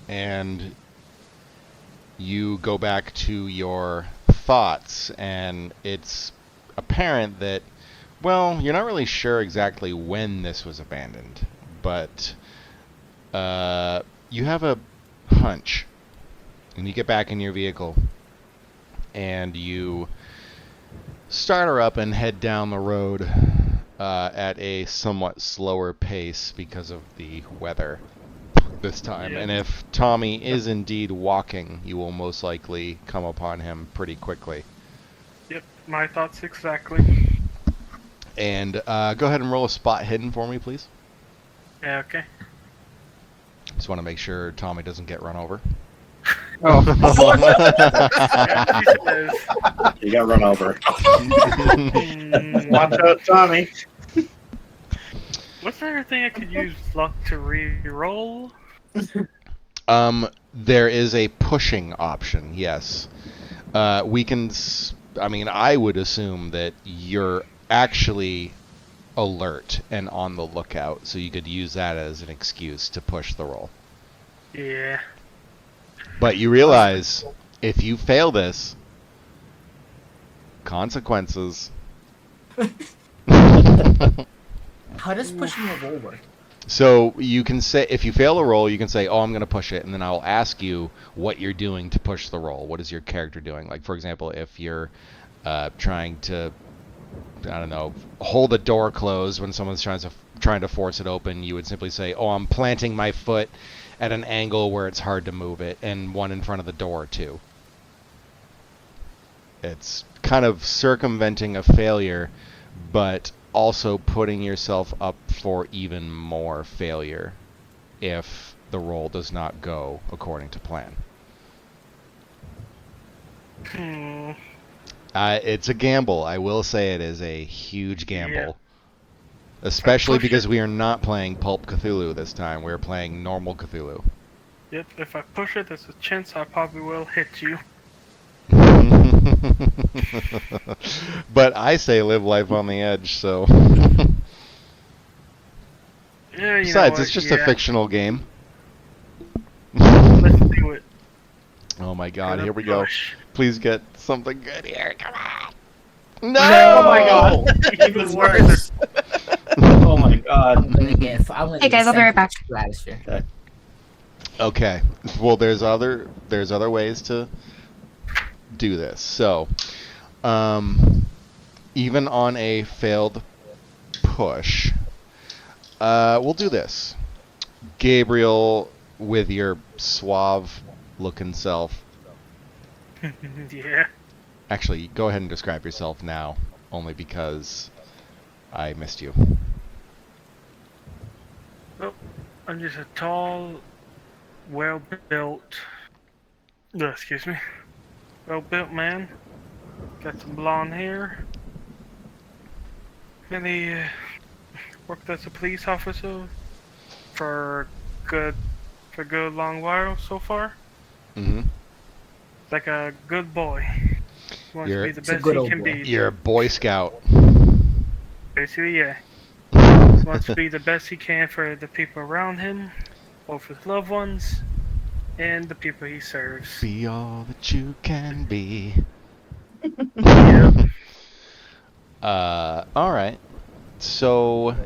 And you go back to your thoughts, and it's apparent that, well, you're not really sure exactly when this was abandoned, but you have a hunch. And you get back in your vehicle, and you start her up and head down the road at a somewhat slower pace because of the weather this time. Yeah. And if Tommy is indeed walking, you will most likely come upon him pretty quickly. Yep, my thoughts exactly. And go ahead and roll a spot hidden for me, please. Yeah, okay. Just want to make sure Tommy doesn't get run over. Oh. Yeah, she says, You got run over. Watch out, Tommy. "Was there a thing I could use luck to re-roll?" There is a pushing option, yes. I would assume that you're actually alert and on the lookout, so you could use that as an excuse to push the roll. Yeah. But you realize if you fail this, consequences. How does pushing a roll work? So you can say, if you fail a roll, you can say, "Oh, I'm going to push it," and then I'll ask you what you're doing to push the roll. What is your character doing? Like, for example, if you're trying to, I don't know, hold a door closed when someone's trying to force it open, you would simply say, "Oh, I'm planting my foot at an angle where it's hard to move it, and one in front of the door too." It's kind of circumventing a failure, but also putting yourself up for even more failure if the roll does not go according to plan. It's a gamble. I will say it is a huge gamble. Yeah. Especially because we are not playing Pulp Cthulhu this time. We're playing normal Cthulhu. Yep, if I push it, there's a chance I probably will hit you. But I say live life on the edge, so... Yeah, you Besides, know it's just yeah. a fictional game. Let's do it. Oh my god, Gonna here we go. push. Please get something good here. Come on. No! Oh my god! Even worse. Oh my god. I'm gonna get Hey guys, I'll be right back. Stratosphere. Okay. Well, there's other ways to do this. So, even on a failed push, we'll do this. Gabriel, with your suave-looking self. Yeah. Actually, go ahead and describe yourself now, only because I missed you. Oh, I'm just a tall, well-built, well-built man. Got some blonde hair. Really worked as a police officer for a good long while so far. Mm-hmm. Like a good boy. Wants to be the It's a best good he old can boy. be. You're a Boy Scout. Basically, yeah. Wants to be the best he can for the people around him, both his loved ones and the people he serves. Be all that you can be. Yep. Alright. So,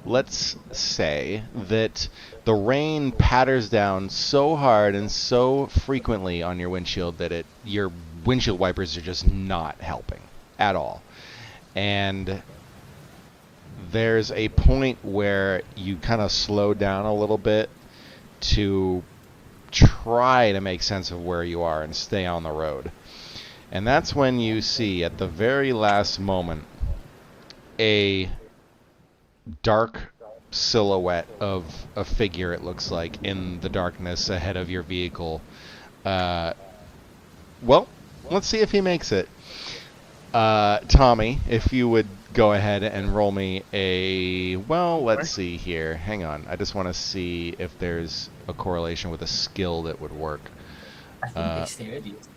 let's say that the rain patters down so hard and so frequently on your windshield that your windshield wipers are just not helping at all. And there's a point where you kind of slow down a little bit to try to make sense of where you are and stay on the road. And that's when you see, at the very last moment, a dark silhouette of a figure, it looks like, in the darkness ahead of your vehicle. Well, let's see if he makes it. Tommy, if you would go ahead and roll me a... Well, let's see here. Hang on. I just want to see if there's a correlation with a skill that would work. I think dexterity is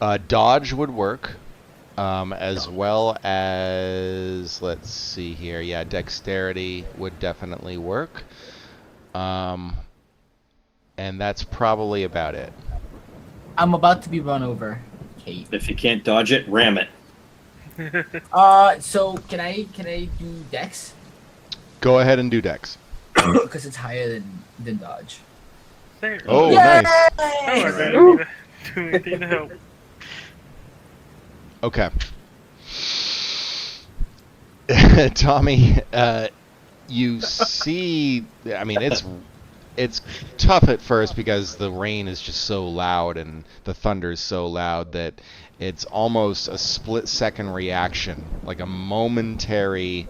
though. Dodge would work, as well as... Let's see here. Yeah, dexterity would definitely work. And that's probably about it. I'm about to be run over. Kate. If you can't dodge it, ram it. So can I do dex? Go ahead and do dex. Because it's higher than dodge. There. Oh, Yay! nice. Oh, I didn't need to do anything to help. Okay. Tommy, you see, I mean, it's tough at first because the rain is just so loud and the thunder is so loud that it's almost a split-second reaction, like a momentary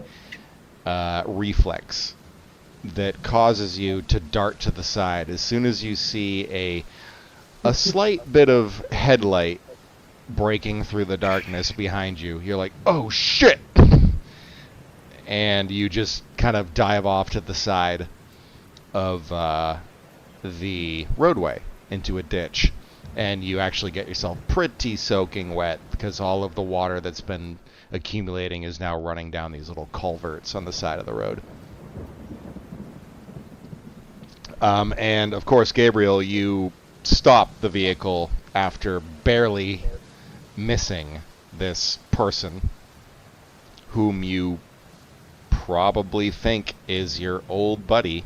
reflex that causes you to dart to the side. As soon as you see a slight bit of headlight breaking through the darkness behind you, you're like, oh shit! And you just kind of dive off to the side of the roadway into a ditch. And you actually get yourself pretty soaking wet because all of the water that's been accumulating is now running down these little culverts on the side of the road. And of course, Gabriel, you stop the vehicle after barely missing this person whom you probably think is your old buddy.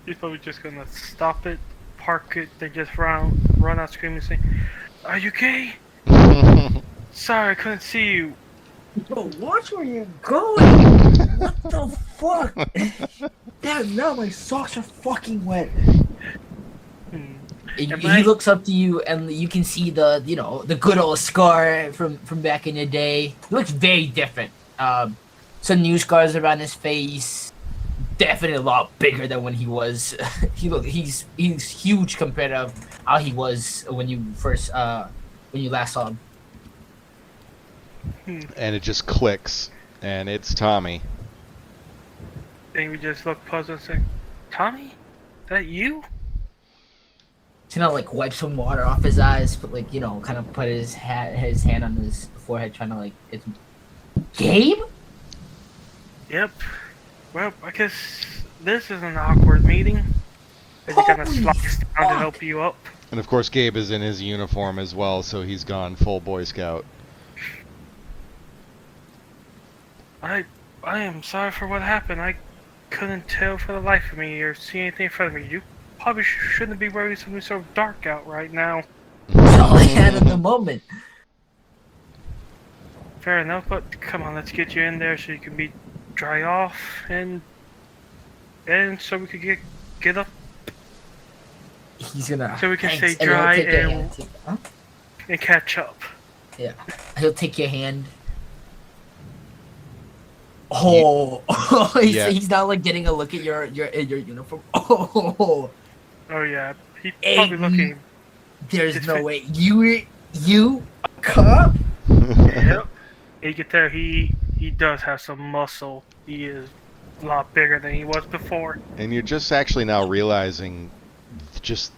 He's probably just gonna stop it, park it, then just run out screaming, saying, "Are you gay? Sorry, I couldn't see you." Bro, watch where you're going! What the fuck? Damn, now my socks are fucking wet. He looks up to you, and you can see the good old scar from back in the day. He looks very different. Some new scars around his face. Definitely a lot bigger than when he was. He's huge compared to how he was when you last saw him. And it just clicks, and it's Tommy. And we just look puzzled and say, "Tommy, that you?" He's gonna like wipe some water off his eyes, but kind of put his hand on his forehead, trying to it's Gabe. Yep. Well, I guess this is an awkward meeting. Is he gonna slide down to help you up? And of course, Gabe is in his uniform as well, so he's gone full Boy Scout. I am sorry for what happened. I couldn't tell for the life of me or see anything in front of me. You probably shouldn't be wearing something so dark out right now. That's all I had at the moment. Fair enough, but come on, let's get you in there so you can be dry off and so we could get up. He's gonna. So we can thanks, stay dry and and catch up. Yeah, he'll take your hand. Oh, he's not getting a look at your uniform. Oh yeah, he's probably looking. There's no way you a cop. Yep. You can tell he does have some muscle. He is a lot bigger than he was before. And you're just actually now realizing just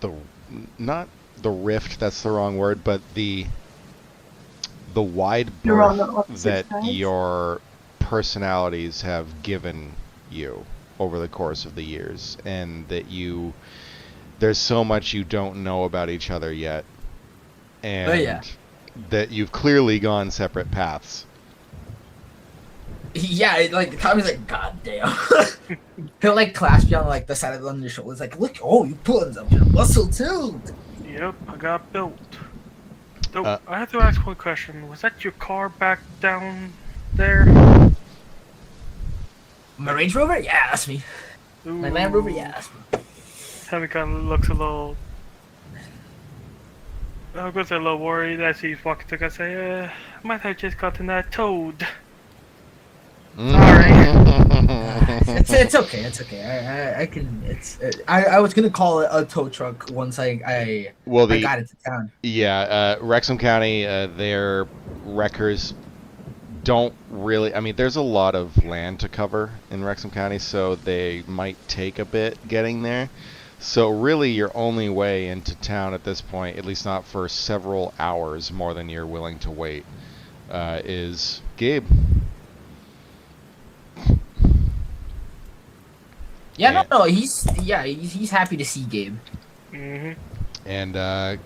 not the rift, that's the wrong word, but the wide berth that your personalities have given you over the course of the years, and that there's so much you don't know about each other yet, and that you've clearly gone separate paths. Yeah, Tommy's God damn. He'll clasp you on the side of your shoulders, look, you pulling up your muscle too. Yep, I got built. So I have to ask one question. Was that your car back down there? My Range Rover? Yeah, that's me. Ooh. My Land Rover? Yeah, that's me. Tommy kind of looks a little... I was a little worried as he's walking through. I say, I might have just gotten that towed. Sorry. It's okay. It's okay. I can. I was gonna call it a tow truck once I got into town. Yeah, Wrexham County, their wreckers don't really. I mean, there's a lot of land to cover in Wrexham County, so they might take a bit getting there. So really, your only way into town at this point, at least not for several hours more than you're willing to wait, is Gabe. Yeah, no, he's happy to see Gabe. Mm-hmm. And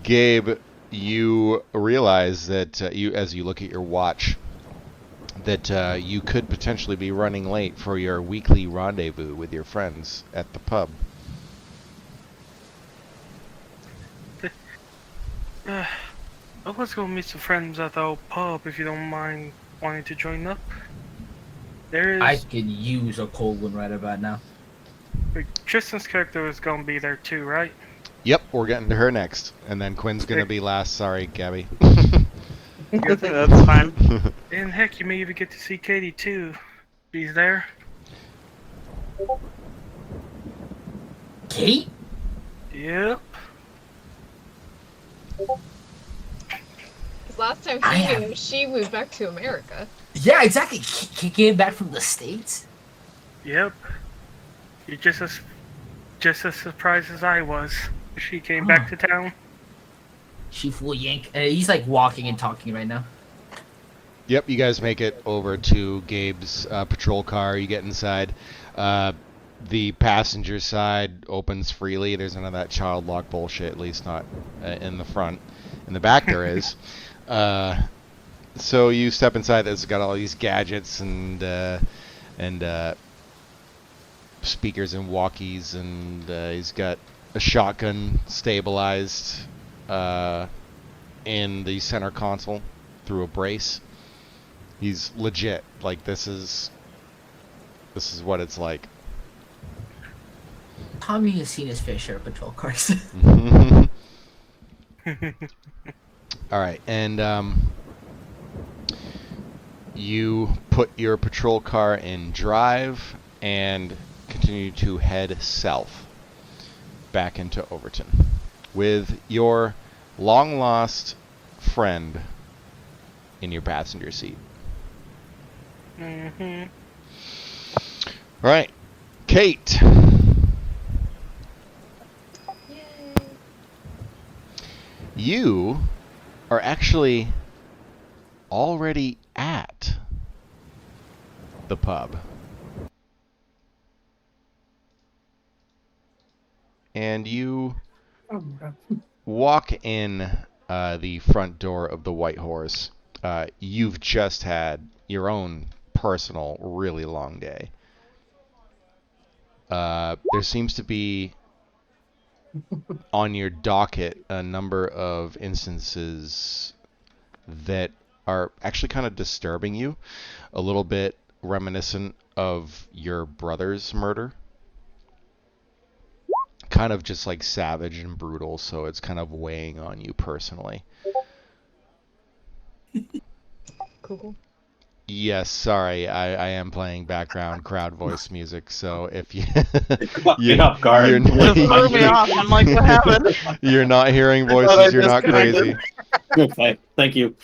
Gabe, you realize that as you look at your watch, that you could potentially be running late for your weekly rendezvous with your friends at the pub. I was gonna meet some friends at the old pub if you don't mind wanting to join up. I could use a cold one right about now. Tristan's character is gonna be there too, right? Yep, we're getting to her next, and then Quinn's gonna be last. Sorry, Gabby. That's fine. And heck, you may even get to see Katie too. She's there. Kate? Yep. Last time she moved back to America. Yeah, exactly. Kate came back from the States. Yep. You're just as just as surprised as I was. She came back to town. She fool yank. He's like walking and talking right now. Yep, you guys make it over to Gabe's patrol car. You get inside. The passenger side opens freely. There's none of that child lock bullshit, at least not in the front. In the back there is. So you step inside. It's got all these gadgets and speakers and walkies, and he's got a shotgun stabilized in the center console through a brace. He's legit. Like, this is what it's like. Tommy has seen his fair share of patrol cars. All right, and you put your patrol car in drive and continue to head south back into Overton with your long-lost friend in your passenger seat. Mm-hmm. All right, Kate. You are actually already at the pub. And you walk in the front door of the White Horse. You've just had your own personal, really long day. There seems to be on your docket a number of instances that are actually kind of disturbing you, a little bit reminiscent of your brother's murder. Kind of just like savage and brutal, so it's kind of weighing on you personally. Cool. Yes, sorry, I am playing background crowd voice music, so if you Caught me off guard. you're, Just threw me off. I'm like, what happened? you're not hearing I thought voices, I you're not disconnected. crazy. Okay, thank you.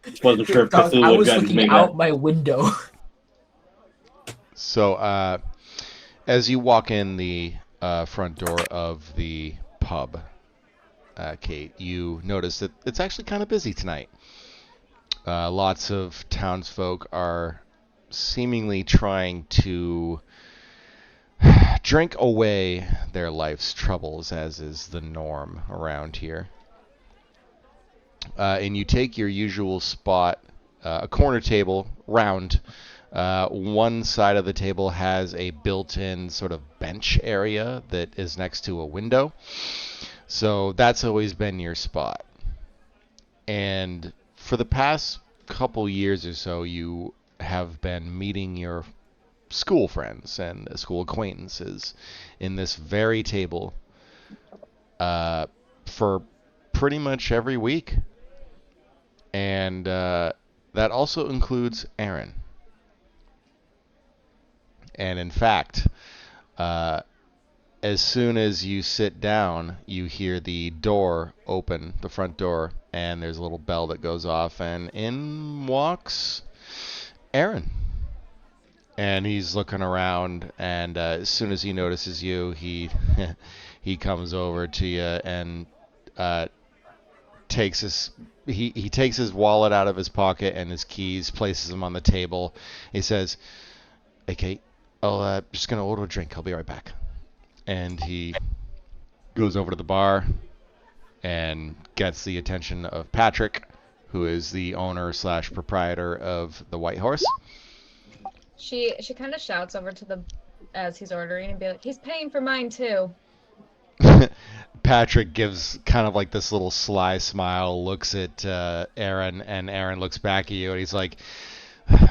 Just wasn't sure if Cthulhu I had was gotten looking me out that. my window. So, as you walk in the front door of the pub, Kate, you notice that it's actually kind of busy tonight. Lots of townsfolk are seemingly trying to drink away their life's troubles, as is the norm around here. And you take your usual spot, a corner table, round. One side of the table has a built-in sort of bench area that is next to a window. So that's always been your spot. And for the past couple years or so, you have been meeting your school friends and school acquaintances in this very table for pretty much every week. And that also includes Aaron. And in fact, as soon as you sit down, you hear the door open, the front door, and there's a little bell that goes off, and in walks Aaron. And he's looking around, and as soon as he notices you, he he comes over to you and takes his wallet out of his pocket and his keys, places them on the table. He says, "Hey Kate, I'll just gonna order a drink. I'll be right back." And he goes over to the bar and gets the attention of Patrick, who is the owner / proprietor of the White Horse. She kind of shouts over to the as he's ordering and be like, "He's paying for mine too." Patrick gives kind of like this little sly smile, looks at Aaron, and Aaron looks back at you, and he's like,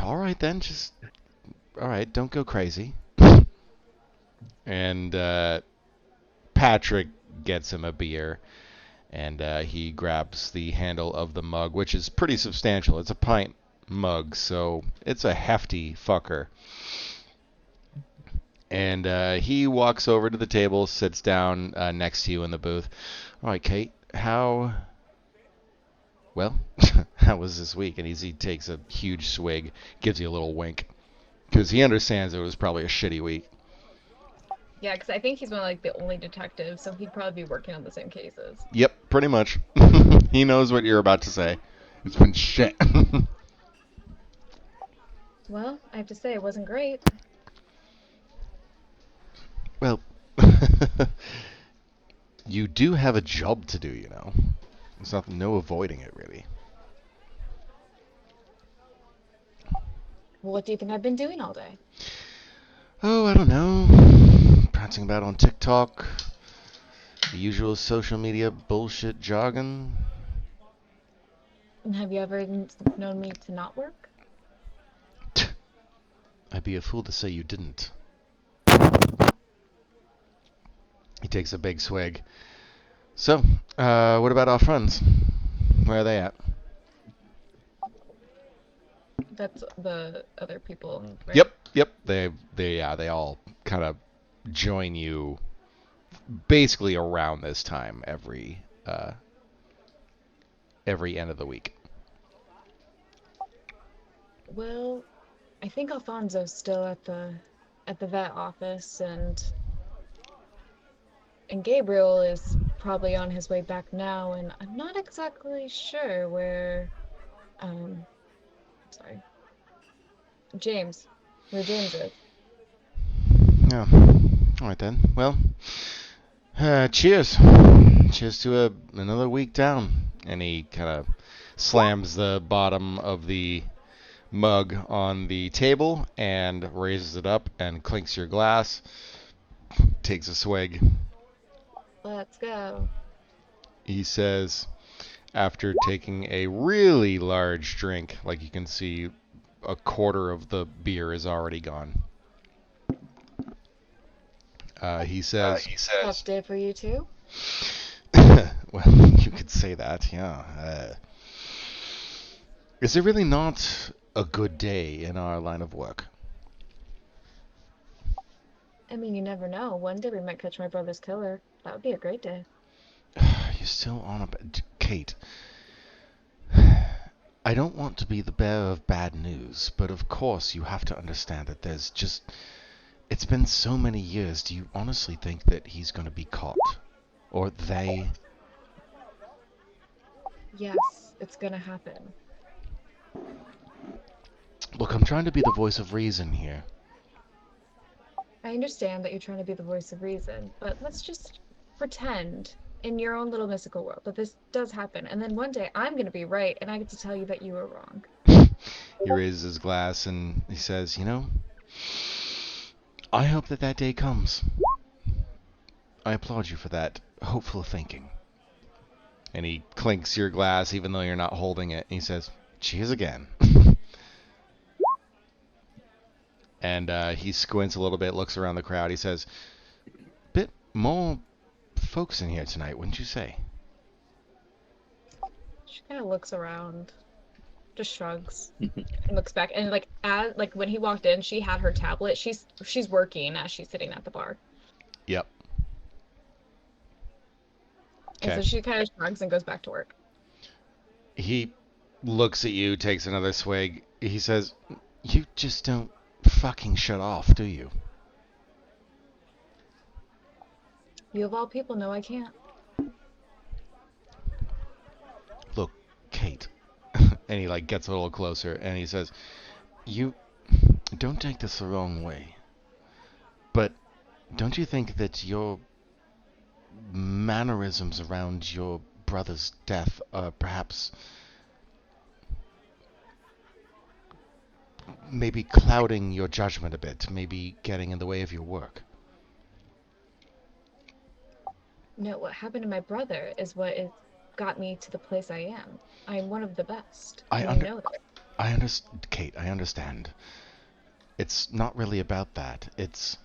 "All right then, just all right, don't go crazy." And Patrick gets him a beer, and he grabs the handle of the mug, which is pretty substantial. It's a pint mug, so it's a hefty fucker. And he walks over to the table, sits down next to you in the booth. "All right, Kate, how was this week?" And he takes a huge swig, gives you a little wink, because he understands it was probably a shitty week. Yeah, because I think he's one of like the only detectives, so he'd probably be working on the same cases. Yep, pretty much. He knows what you're about to say. It's been shit. Well, I have to say it wasn't great. Well, you do have a job to do, you know. There's no avoiding it, really. Well, what do you think I've been doing all day? Oh, I don't know. Prancing about on TikTok. The usual social media bullshit jargon. And have you ever known me to not work? I'd be a fool to say you didn't. He takes a big swig. So, what about our friends? Where are they at? That's the other people, right? Yep. They all kind of join you basically around this time every end of the week. Well, I think Alfonso's still at the vet office, and Gabriel is probably on his way back now, and I'm not exactly sure where sorry, James, where James is. Yeah. All right then. Well, cheers. Cheers to another week down. And he kind of slams the bottom of the mug on the table and raises it up and clinks your glass. Takes a swig. Let's go. He says, after taking a really large drink, like you can see a quarter of the beer is already gone. He says, Tough day for you too? well, you could say that, yeah. Is it really not a good day in our line of work? I mean, you never know. One day we might catch my brother's killer. That would be a great day. You're still on about... Kate, I don't want to be the bearer of bad news, but of course you have to understand that there's just... It's been so many years. Do you honestly think that he's going to be caught? Or they? Yes, it's gonna happen. Look, I'm trying to be the voice of reason here. I understand that you're trying to be the voice of reason, but let's just pretend in your own little mystical world that this does happen, and then one day I'm gonna be right, and I get to tell you that you were wrong. He raises his glass and he says, you know, I hope that day comes. I applaud you for that hopeful thinking. And he clinks your glass even though you're not holding it. And he says, cheers again. And he squints a little bit, looks around the crowd. He says, bit more folks in here tonight, wouldn't you say? She kind of looks around, just shrugs, and looks back. And like when he walked in, she had her tablet. She's working as she's sitting at the bar. Yep. And so she kind of shrugs and goes back to work. He looks at you, takes another swig. He says, you just don't fucking shut off, do you? You of all people know I can't. Look, Kate. And he gets a little closer and he says, you don't take this the wrong way, but don't you think that your mannerisms around your brother's death are perhaps maybe clouding your judgment a bit, maybe getting in the way of your work? No, what happened to my brother is what got me to the place I am. I'm one of the best. I know that. I understand, Kate. I understand. It's not really about that. It's...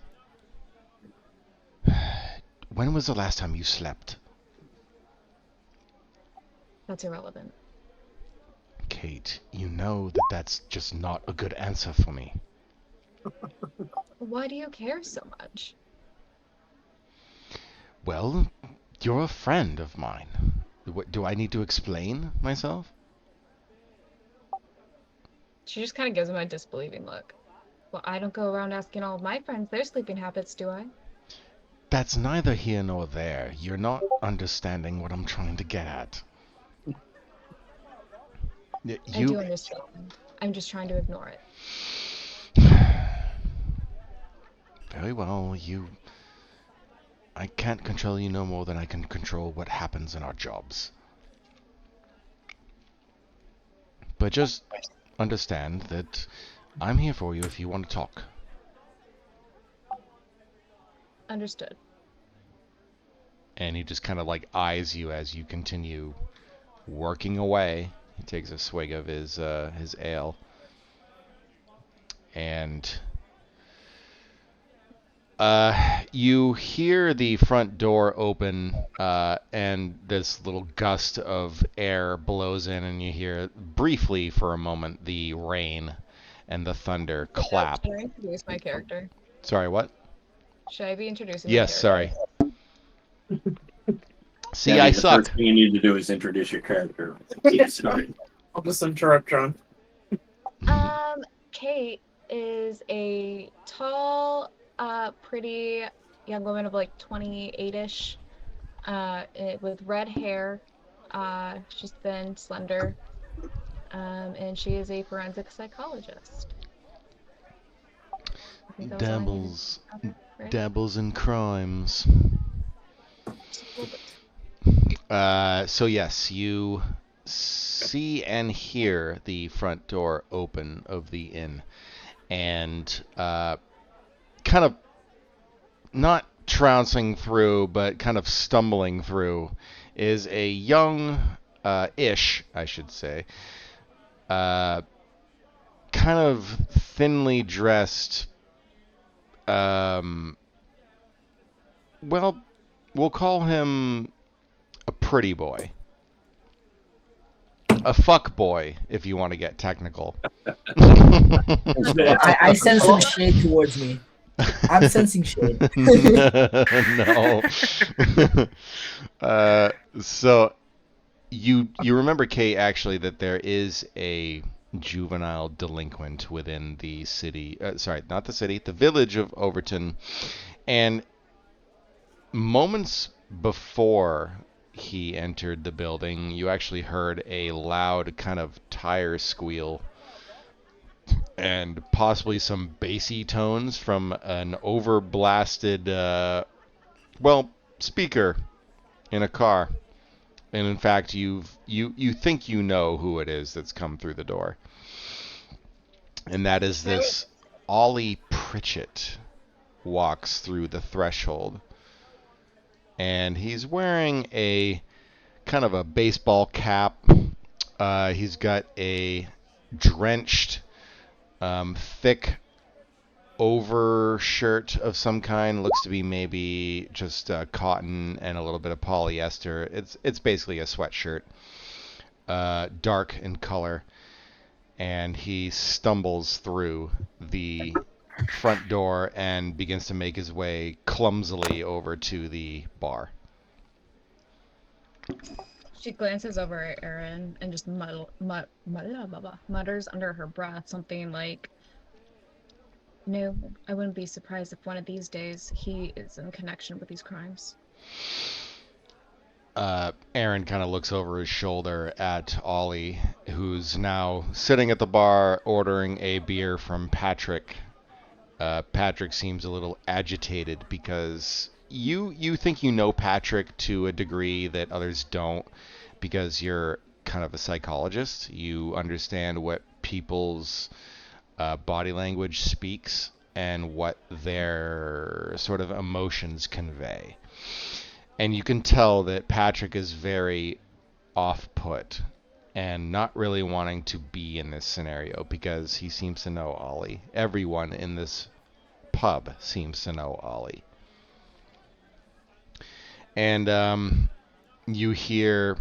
When was the last time you slept? That's irrelevant. Kate, you know that that's just not a good answer for me. Why do you care so much? Well, you're a friend of mine. Do I need to explain myself? She just kind of gives him a disbelieving look. Well, I don't go around asking all of my friends their sleeping habits, do I? That's neither here nor there. You're not understanding what I'm trying to get at. I do You... understand. I'm just trying to ignore it. Very well, I can't control you no more than I can control what happens in our jobs. But just understand that I'm here for you if you want to talk. Understood. And he just kind of like eyes you as you continue working away. He takes a swig of his ale. And you hear the front door open, and this little gust of air blows in, and you hear briefly for a moment the rain and the thunder clap. Should I introduce my character? Sorry, what? Should I be introducing Yes, my sorry. character? See, Danny, I the suck. first thing you need to do is introduce your character. Sorry. I'll just interrupt John. Kate is a tall, pretty young woman of like 28-ish, with red hair. She's thin, slender, and she is a forensic psychologist. I think that was all I needed Dabbles, to cover, right? dabbles in crimes. Just a little bit. So yes, you see and hear the front door open of the inn, and kind of not trouncing through, but kind of stumbling through, is a young, ish, I should say, kind of thinly dressed, well, we'll call him a pretty boy. A fuck boy, if you want to get technical. I sense some shade towards me. I'm sensing shade. No. So you remember, Kate, actually, that there is a juvenile delinquent within the city. Sorry, not the city, the village of Overton. And moments before he entered the building, you actually heard a loud kind of tire squeal and possibly some bassy tones from an overblasted, speaker in a car. And in fact, you think you know who it is that's come through the door. And that is this Ollie Pritchett walks through the threshold. And he's wearing a kind of a baseball cap. He's got a drenched, thick overshirt of some kind. Looks to be maybe just cotton and a little bit of polyester. It's basically a sweatshirt, dark in color. And he stumbles through the front door and begins to make his way clumsily over to the bar. She glances over at Aaron and just mutters under her breath something like, "No, I wouldn't be surprised if one of these days he is in connection with these crimes." Aaron kind of looks over his shoulder at Ollie, who's now sitting at the bar ordering a beer from Patrick. Patrick seems a little agitated because you think you know Patrick to a degree that others don't, because you're kind of a psychologist. You understand what people's body language speaks and what their sort of emotions convey. And you can tell that Patrick is very off-put and not really wanting to be in this scenario because he seems to know Ollie. Everyone in this pub seems to know Ollie. And you hear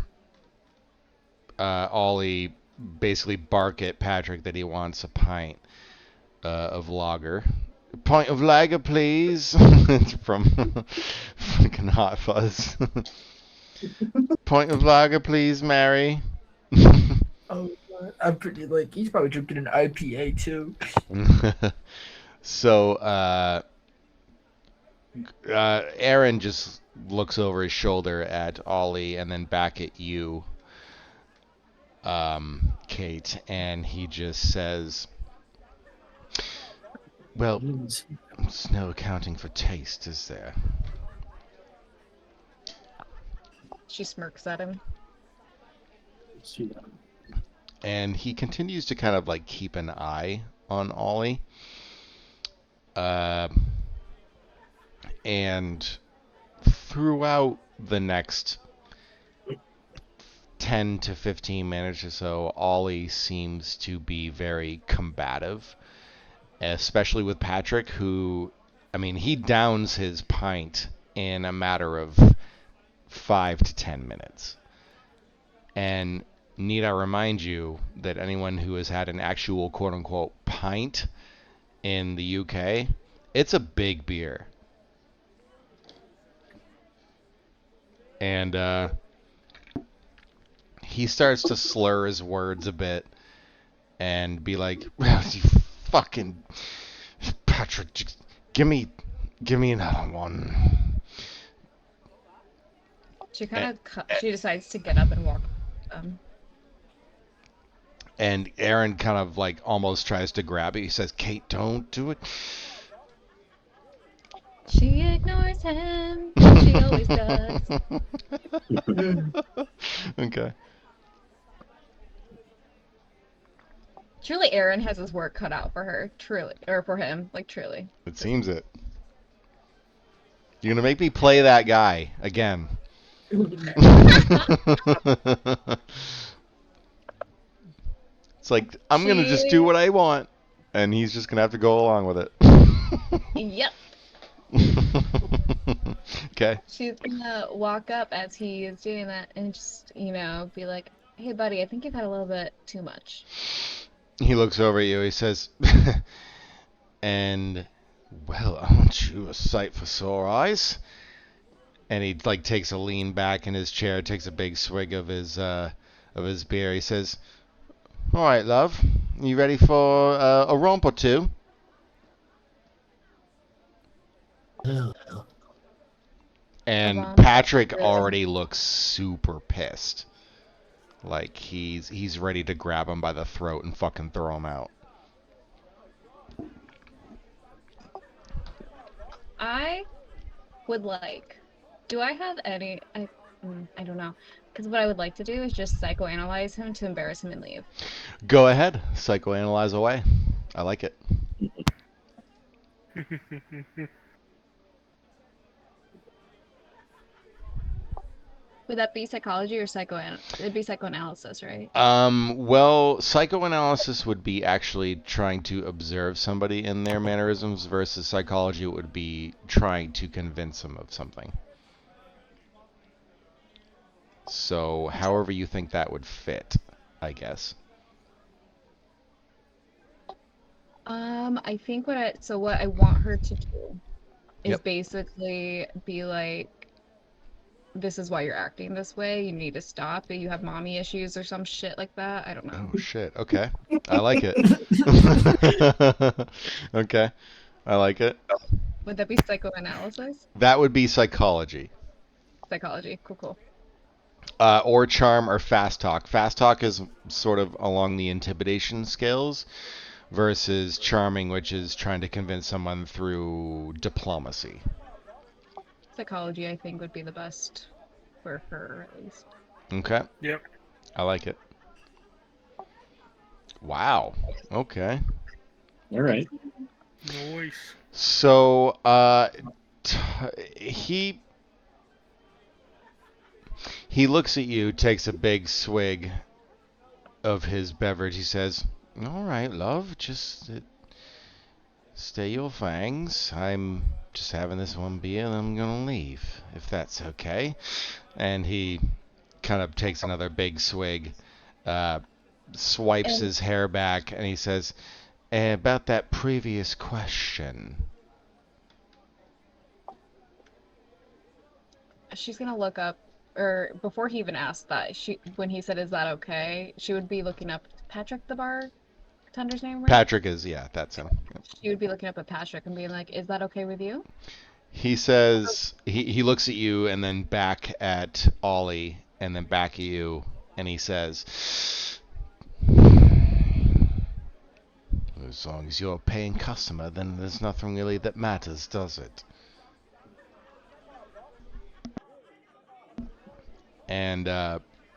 Ollie basically bark at Patrick that he wants a pint of lager. A pint of lager, please. It's from fucking Hot Fuzz. Pint of lager, please, Mary. Oh, I'm pretty like he's probably drinking an IPA too. So Aaron just looks over his shoulder at Ollie and then back at you, Kate, and he just says, "Well, there's no accounting for taste, is there?" She smirks at him. And he continues to kind of like keep an eye on Ollie. And throughout the next 10 to 15 minutes or so, Ollie seems to be very combative, especially with Patrick, who, I mean, he downs his pint in a matter of 5 to 10 minutes. And need I remind you that anyone who has had an actual quote-unquote pint in the UK, it's a big beer. And he starts to slur his words a bit and be like, "Well, you fucking Patrick, just give me another one." She kind of she decides to get up and walk. And Aaron kind of like almost tries to grab it. He says, "Kate, don't do it." She ignores him. She always does. Okay. Truly, Aaron has his work cut out for her. Truly, or for him, like truly. It seems it. You're gonna make me play that guy again. It's like, I'm gonna just do what I want, and he's just gonna have to go along with it. Yep. Okay. She's gonna walk up as he is doing that and just, be like, "Hey, buddy, I think you've had a little bit too much." He looks over at you. He says, "And well, aren't you a sight for sore eyes?" And he like takes a lean back in his chair, takes a big swig of his beer. He says, "All right, love, you ready for a romp or two?" And Patrick already looks super pissed. Like he's ready to grab him by the throat and fucking throw him out. I would like. Do I have any? I don't know. Because what I would like to do is just psychoanalyze him to embarrass him and leave. Go ahead, psychoanalyze away. I like it. Would that be psychology or It'd be psychoanalysis, right? Well, psychoanalysis would be actually trying to observe somebody in their mannerisms versus psychology would be trying to convince them of something. So, however you think that would fit, I guess. I think what I want her to do is Yep. basically be like, "This is why you're acting this way. You need to stop. You have mommy issues or some shit like that." I don't know. Oh shit. Okay. I like it. Okay. I like it. Would that be psychoanalysis? That would be psychology. Psychology. Cool. Or charm or fast talk. Fast talk is sort of along the intimidation scales versus charming, which is trying to convince someone through diplomacy. Psychology, I think, would be the best for her, at least. Okay. Yep. I like it. Wow. Okay. All right. Nice. So, he looks at you, takes a big swig of his beverage. He says, "All right, love, just stay your fangs. I'm just having this one beer and I'm gonna leave, if that's okay." And he kind of takes another big swig, swipes his hair back, and he says, "About that previous question." She's gonna look up, or before he even asked that, when he said, "Is that okay?" She would be looking up Patrick, the bartender's name, right? Patrick is, yeah, that's him. She would be looking up at Patrick and being like, "Is that okay with you?" He says, he looks at you and then back at Ollie and then back at you, and he says, as long as you're a paying customer, then there's nothing really that matters, does it? And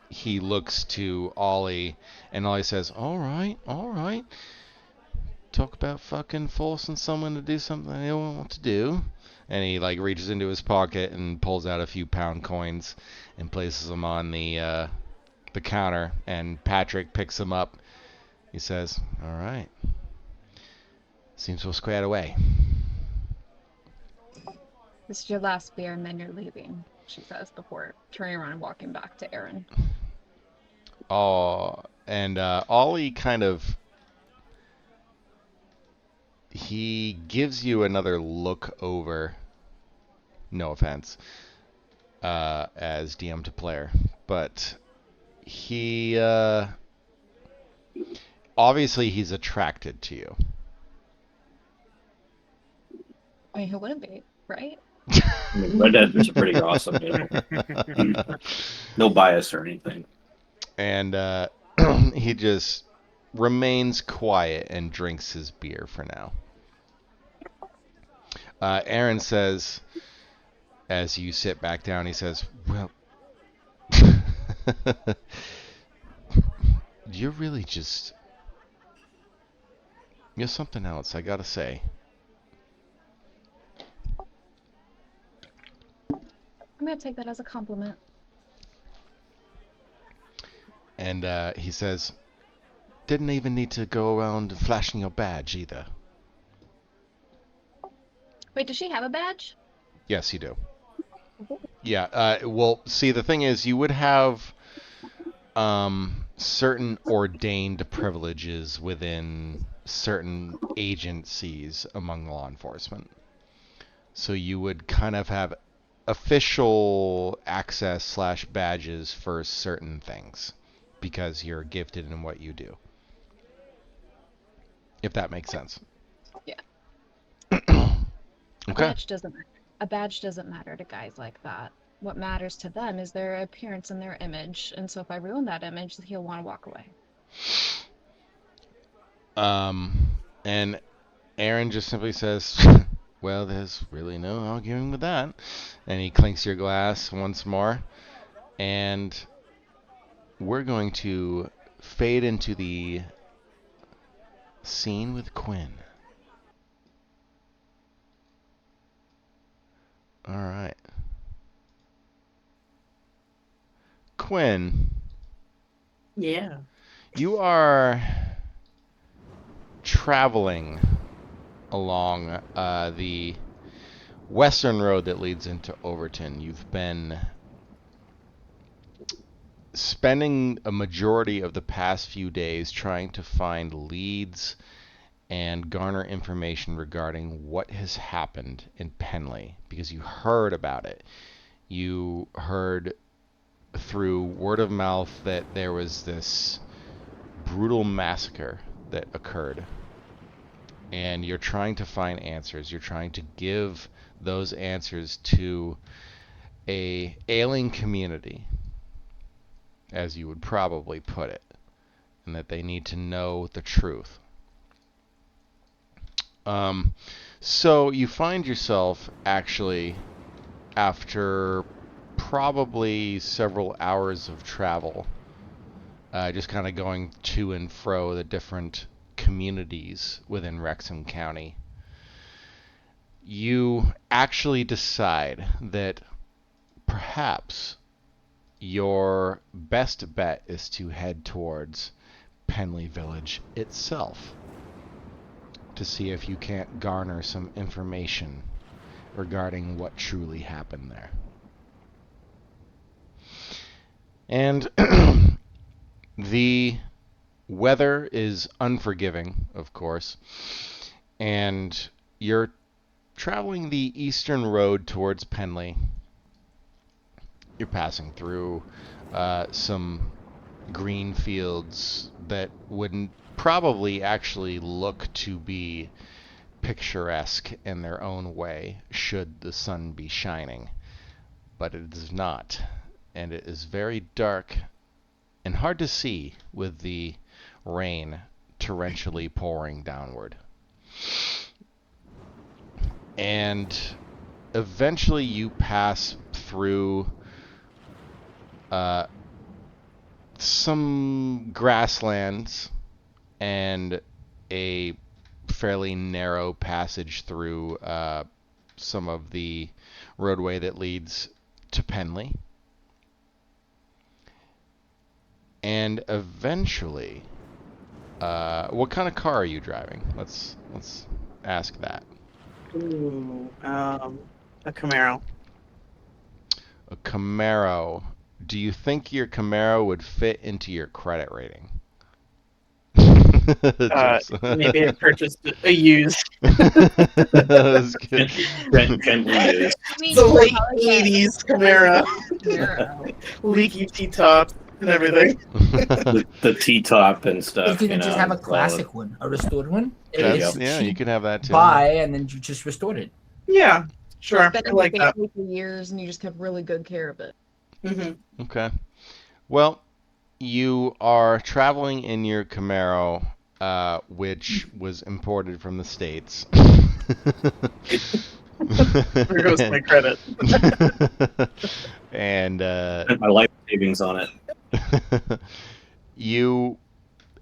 he looks to Ollie, and Ollie says, all right. Talk about fucking forcing someone to do something they don't want to do. And he like reaches into his pocket and pulls out a few pound coins and places them on the counter. And Patrick picks them up. He says, all right. Seems we're squared away. This is your last beer and then you're leaving, she says before turning around and walking back to Aaron. Oh, and Ollie kind of... He gives you another look over, no offense, as DM to player, but he, obviously he's attracted to you. I mean, who wouldn't be, right? I mean, redheads are pretty awesome, you know. No bias or anything. And he just remains quiet and drinks his beer for now. Aaron says, as you sit back down, he says, well, you're really just... You're something else, I gotta say. I'm gonna take that as a compliment. And he says, didn't even need to go around flashing your badge either. Wait, does she have a badge? Yes, you do. Yeah, well, see, the thing is, you would have certain ordained privileges within certain agencies among law enforcement. So you would kind of have official access / badges for certain things because you're gifted in what you do. If that makes sense. Yeah. Okay. A badge doesn't matter to guys like that. What matters to them is their appearance and their image. And so if I ruin that image, he'll want to walk away. And Aaron just simply says, well, there's really no arguing with that. And he clinks your glass once more. And we're going to fade into the scene with Quinn. All right. Quinn. Yeah. You are traveling along the western road that leads into Overton. You've been spending a majority of the past few days trying to find leads and garner information regarding what has happened in Penley, because you heard about it. You heard through word of mouth that there was this brutal massacre that occurred. And you're trying to find answers. You're trying to give those answers to a ailing community, as you would probably put it, and that they need to know the truth. So you find yourself actually, after probably several hours of travel, just kind of going to and fro the different communities within Wrexham County, you actually decide that perhaps your best bet is to head towards Penley Village itself to see if you can't garner some information regarding what truly happened there. And the weather is unforgiving, of course, and you're traveling the eastern road towards Penley. You're passing through some green fields that wouldn't probably actually look to be picturesque in their own way, should the sun be shining. But it is not, and it is very dark and hard to see with the rain torrentially pouring downward. And eventually you pass through some grasslands and a fairly narrow passage through some of the roadway that leads to Penley. And eventually, what kind of car are you driving? Let's ask that. Ooh, a Camaro. A Camaro. Do you think your Camaro would fit into your credit rating? Maybe I purchased a used. That's good. Gently used. I mean, The late probably get 80s Camaro. Camaro. Leaky T-top and everything. The T-top and You stuff. can You know, just have a so- classic one, a restored one. That's, It's yeah, cheap you can have that too. buy and then you just restored it. Yeah, sure. Been I in like the that. family for years, and you just kept really good care of it. Mm-hmm. Okay. Well, you are traveling in your Camaro, which was imported from the States. There goes my credit. And Spent my life savings on it. you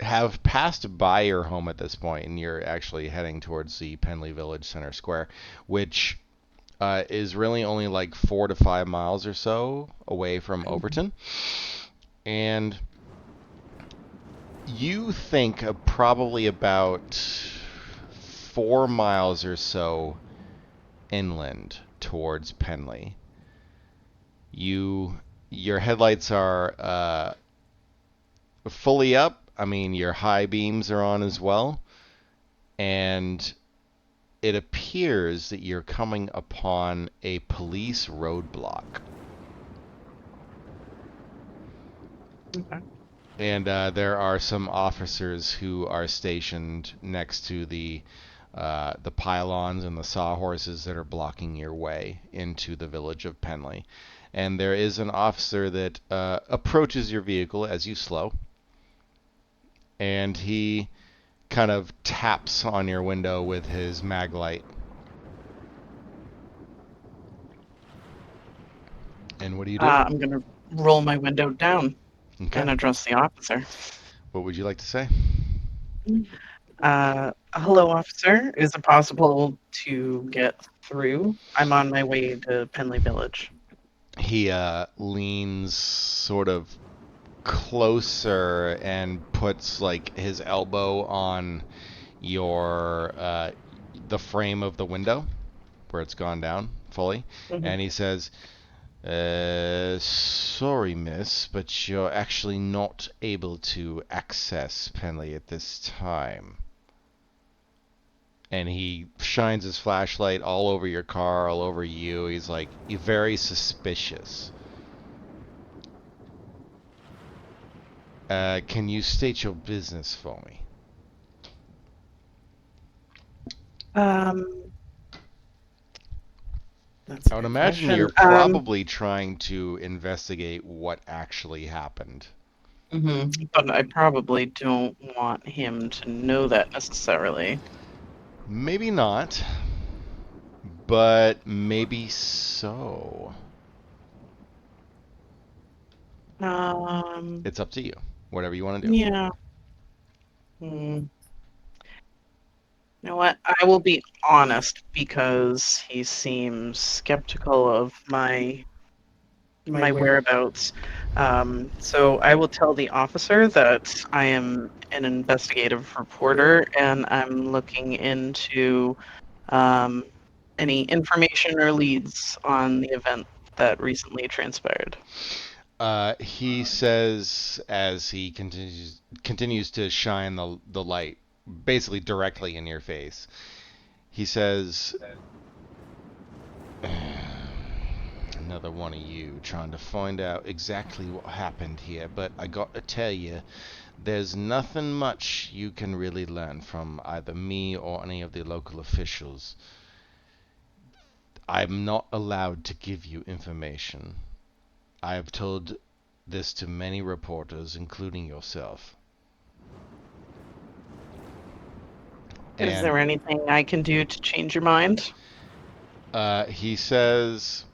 have passed by your home at this point, and you're actually heading towards the Penley Village Center Square, which is really only like 4 to 5 miles or so away from Overton. And you think of probably about 4 miles or so inland towards Penley. Your headlights are fully up. I mean, your high beams are on as well. And it appears that you're coming upon a police roadblock. Okay. And there are some officers who are stationed next to the pylons and the sawhorses that are blocking your way into the village of Penley. And there is an officer that approaches your vehicle as you slow. And he kind of taps on your window with his mag light. And what do you do? I'm going to roll my window down Okay. and address the officer. What would you like to say? Hello, officer. Is it possible to get through? I'm on my way to Penley Village. He leans sort of closer and puts like his elbow on your the frame of the window where it's gone down fully, and he says, sorry, miss, but you're actually not able to access Penley at this time. And he shines his flashlight all over your car, all over you. He's like, you're very suspicious. Can you state your business for me? That's I a would good imagine question. you're probably trying to investigate what actually happened. But I probably don't want him to know that necessarily. Maybe not, but maybe so. It's up to you. Whatever you want to do. Yeah. You know what? I will be honest because he seems skeptical of my whereabouts. So I will tell the officer that I am an investigative reporter and I'm looking into any information or leads on the event that recently transpired. He says as he continues to shine the light basically directly in your face. He says, now another one of you trying to find out exactly what happened here, but I got to tell you, there's nothing much you can really learn from either me or any of the local officials. I'm not allowed to give you information. I have told this to many reporters, including yourself. Is there anything I can do to change your mind? He says,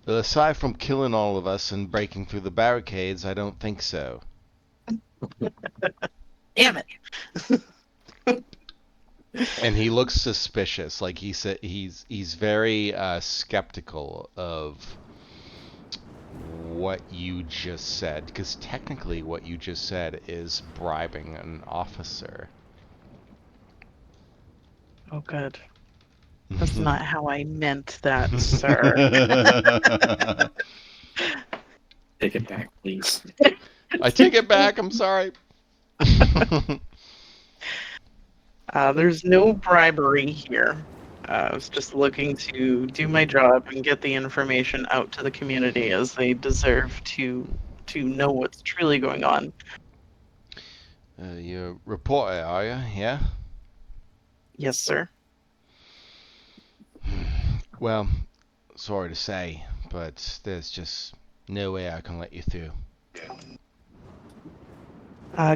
well, aside from killing all of us and breaking through the barricades, I don't think so. Damn it. And he looks suspicious. Like he said, he's very skeptical of what you just said, because technically what you just said is bribing an officer. Oh, good. That's not how I meant that, sir. Take it back, please. I take it back. I'm sorry. There's no bribery here. I was just looking to do my job and get the information out to the community as they deserve to know what's truly going on. You're a reporter, are you? Yeah? Yes, sir. Well, sorry to say, but there's just no way I can let you through.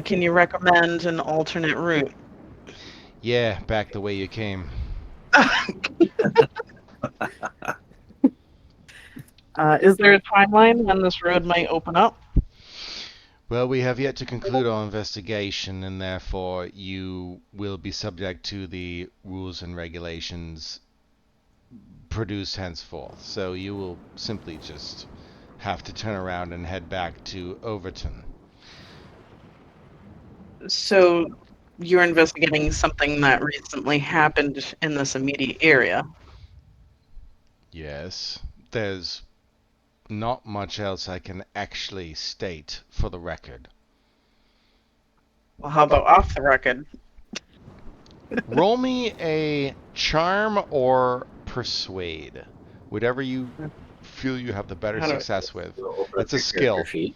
Can you recommend an alternate route? Yeah, back the way you came. Is there a timeline when this road might open up? Well, we have yet to conclude our investigation, and therefore you will be subject to the rules and regulations produced henceforth. So you will simply just have to turn around and head back to Overton. So you're investigating something that recently happened in this immediate area. Yes, there's not much else I can actually state for the record. Well, how about off the record? Roll me a charm or persuade. Whatever you feel you have the better How do I- success with. Open up It's a your skill. character sheet.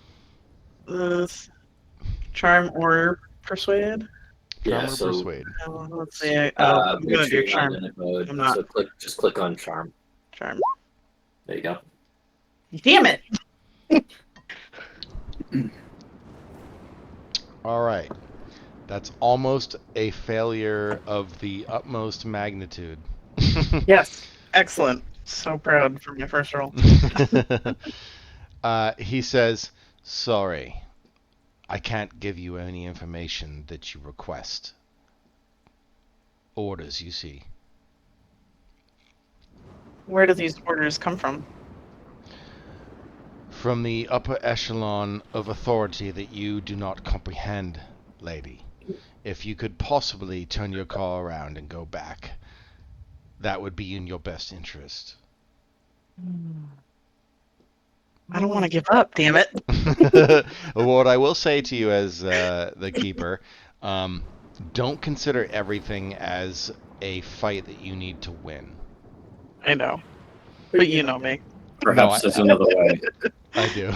Charm or persuade? Charm Yeah, or so persuade. Let's see. I'm make gonna sure do you're not charm. in it mode. I'm not. So click on charm. Charm. There you go. Damn it! All right. That's almost a failure of the utmost magnitude. Yes. Excellent. So proud for my first roll. He says, sorry, I can't give you any information that you request. Orders, you see. Where do these orders come from? From the upper echelon of authority that you do not comprehend, lady. If you could possibly turn your car around and go back, that would be in your best interest. I don't want to give up, damn it. What I will say to you as the keeper, don't consider everything as a fight that you need to win. I know. But you know me. Perhaps there's another way. I do.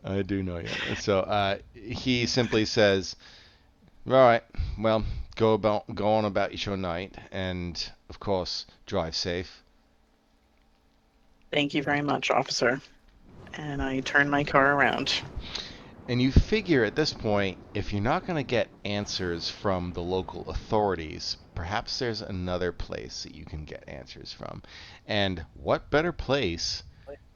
I do know you. So he simply says, all right, well, go on about your night, and of course, drive safe. Thank you very much, officer. And I turn my car around. And you figure at this point, if you're not going to get answers from the local authorities, perhaps there's another place that you can get answers from. And what better place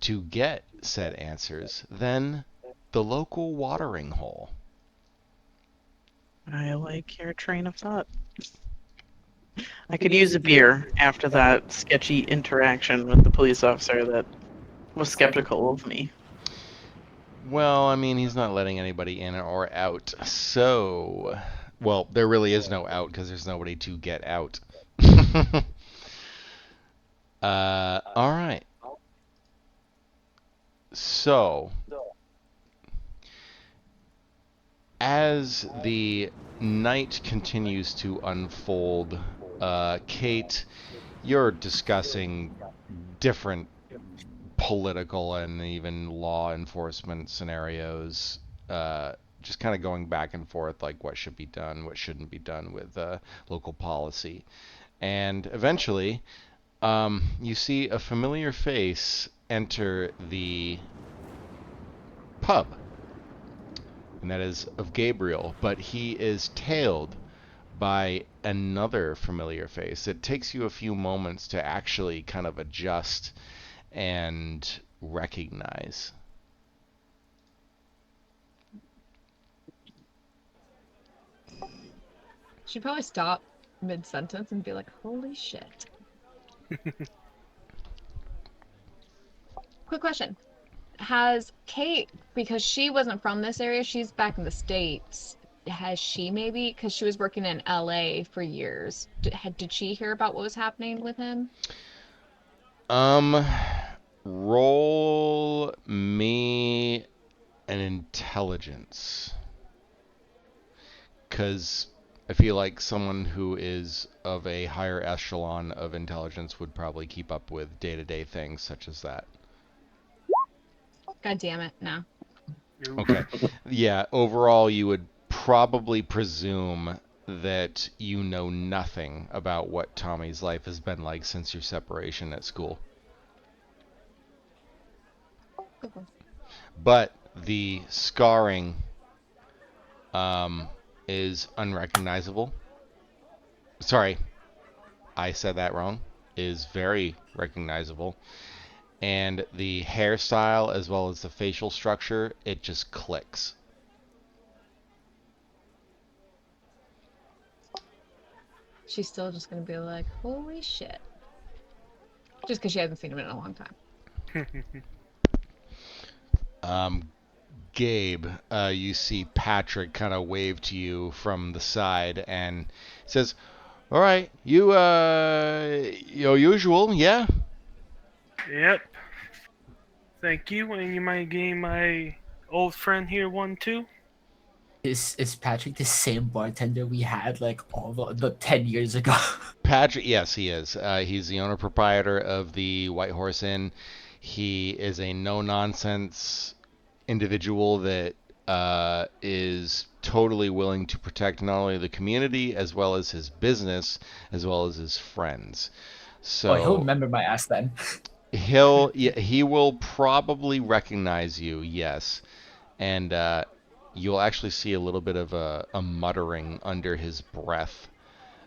to get said answers than the local watering hole? I like your train of thought. I could use a beer after that sketchy interaction with the police officer that was skeptical of me. Well, I mean, he's not letting anybody in or out. So, well, there really is no out because there's nobody to get out. All right. So, as the night continues to unfold, Kate, you're discussing different political and even law enforcement scenarios, just kind of going back and forth, like what should be done, what shouldn't be done with local policy. And eventually, you see a familiar face enter the pub, and that is of Gabriel, but he is tailed by another familiar face. It takes you a few moments to actually kind of adjust and recognize. She'd probably stop mid-sentence and be like, holy shit. Quick question. Has Kate, because she wasn't from this area, she's back in the States, has she maybe, because she was working in LA for years, did she hear about what was happening with him? Um, roll me an intelligence. Because I feel like someone who is of a higher echelon of intelligence would probably keep up with day-to-day things such as that. God damn it, no. Okay. Yeah, overall you would probably presume that you know nothing about what Tommy's life has been like since your separation at school. But the scarring is unrecognizable. Sorry, I said that wrong. Is very recognizable. And the hairstyle as well as the facial structure, it just clicks. She's still just gonna be like, holy shit. Just because she hasn't seen him in a long time. Gabe, you see Patrick kind of wave to you from the side and says, "All right, your usual, yeah." Yep. Thank you. And you might gain my old friend here one too. Is Patrick the same bartender we had like all the 10 years ago? Patrick, yes, he is. He's the owner proprietor of the White Horse Inn. He is a no nonsense individual that is totally willing to protect not only the community as well as his business as well as his friends. Oh, he'll So remember my ass then. he will probably recognize you, yes, and you'll actually see a little bit of a muttering under his breath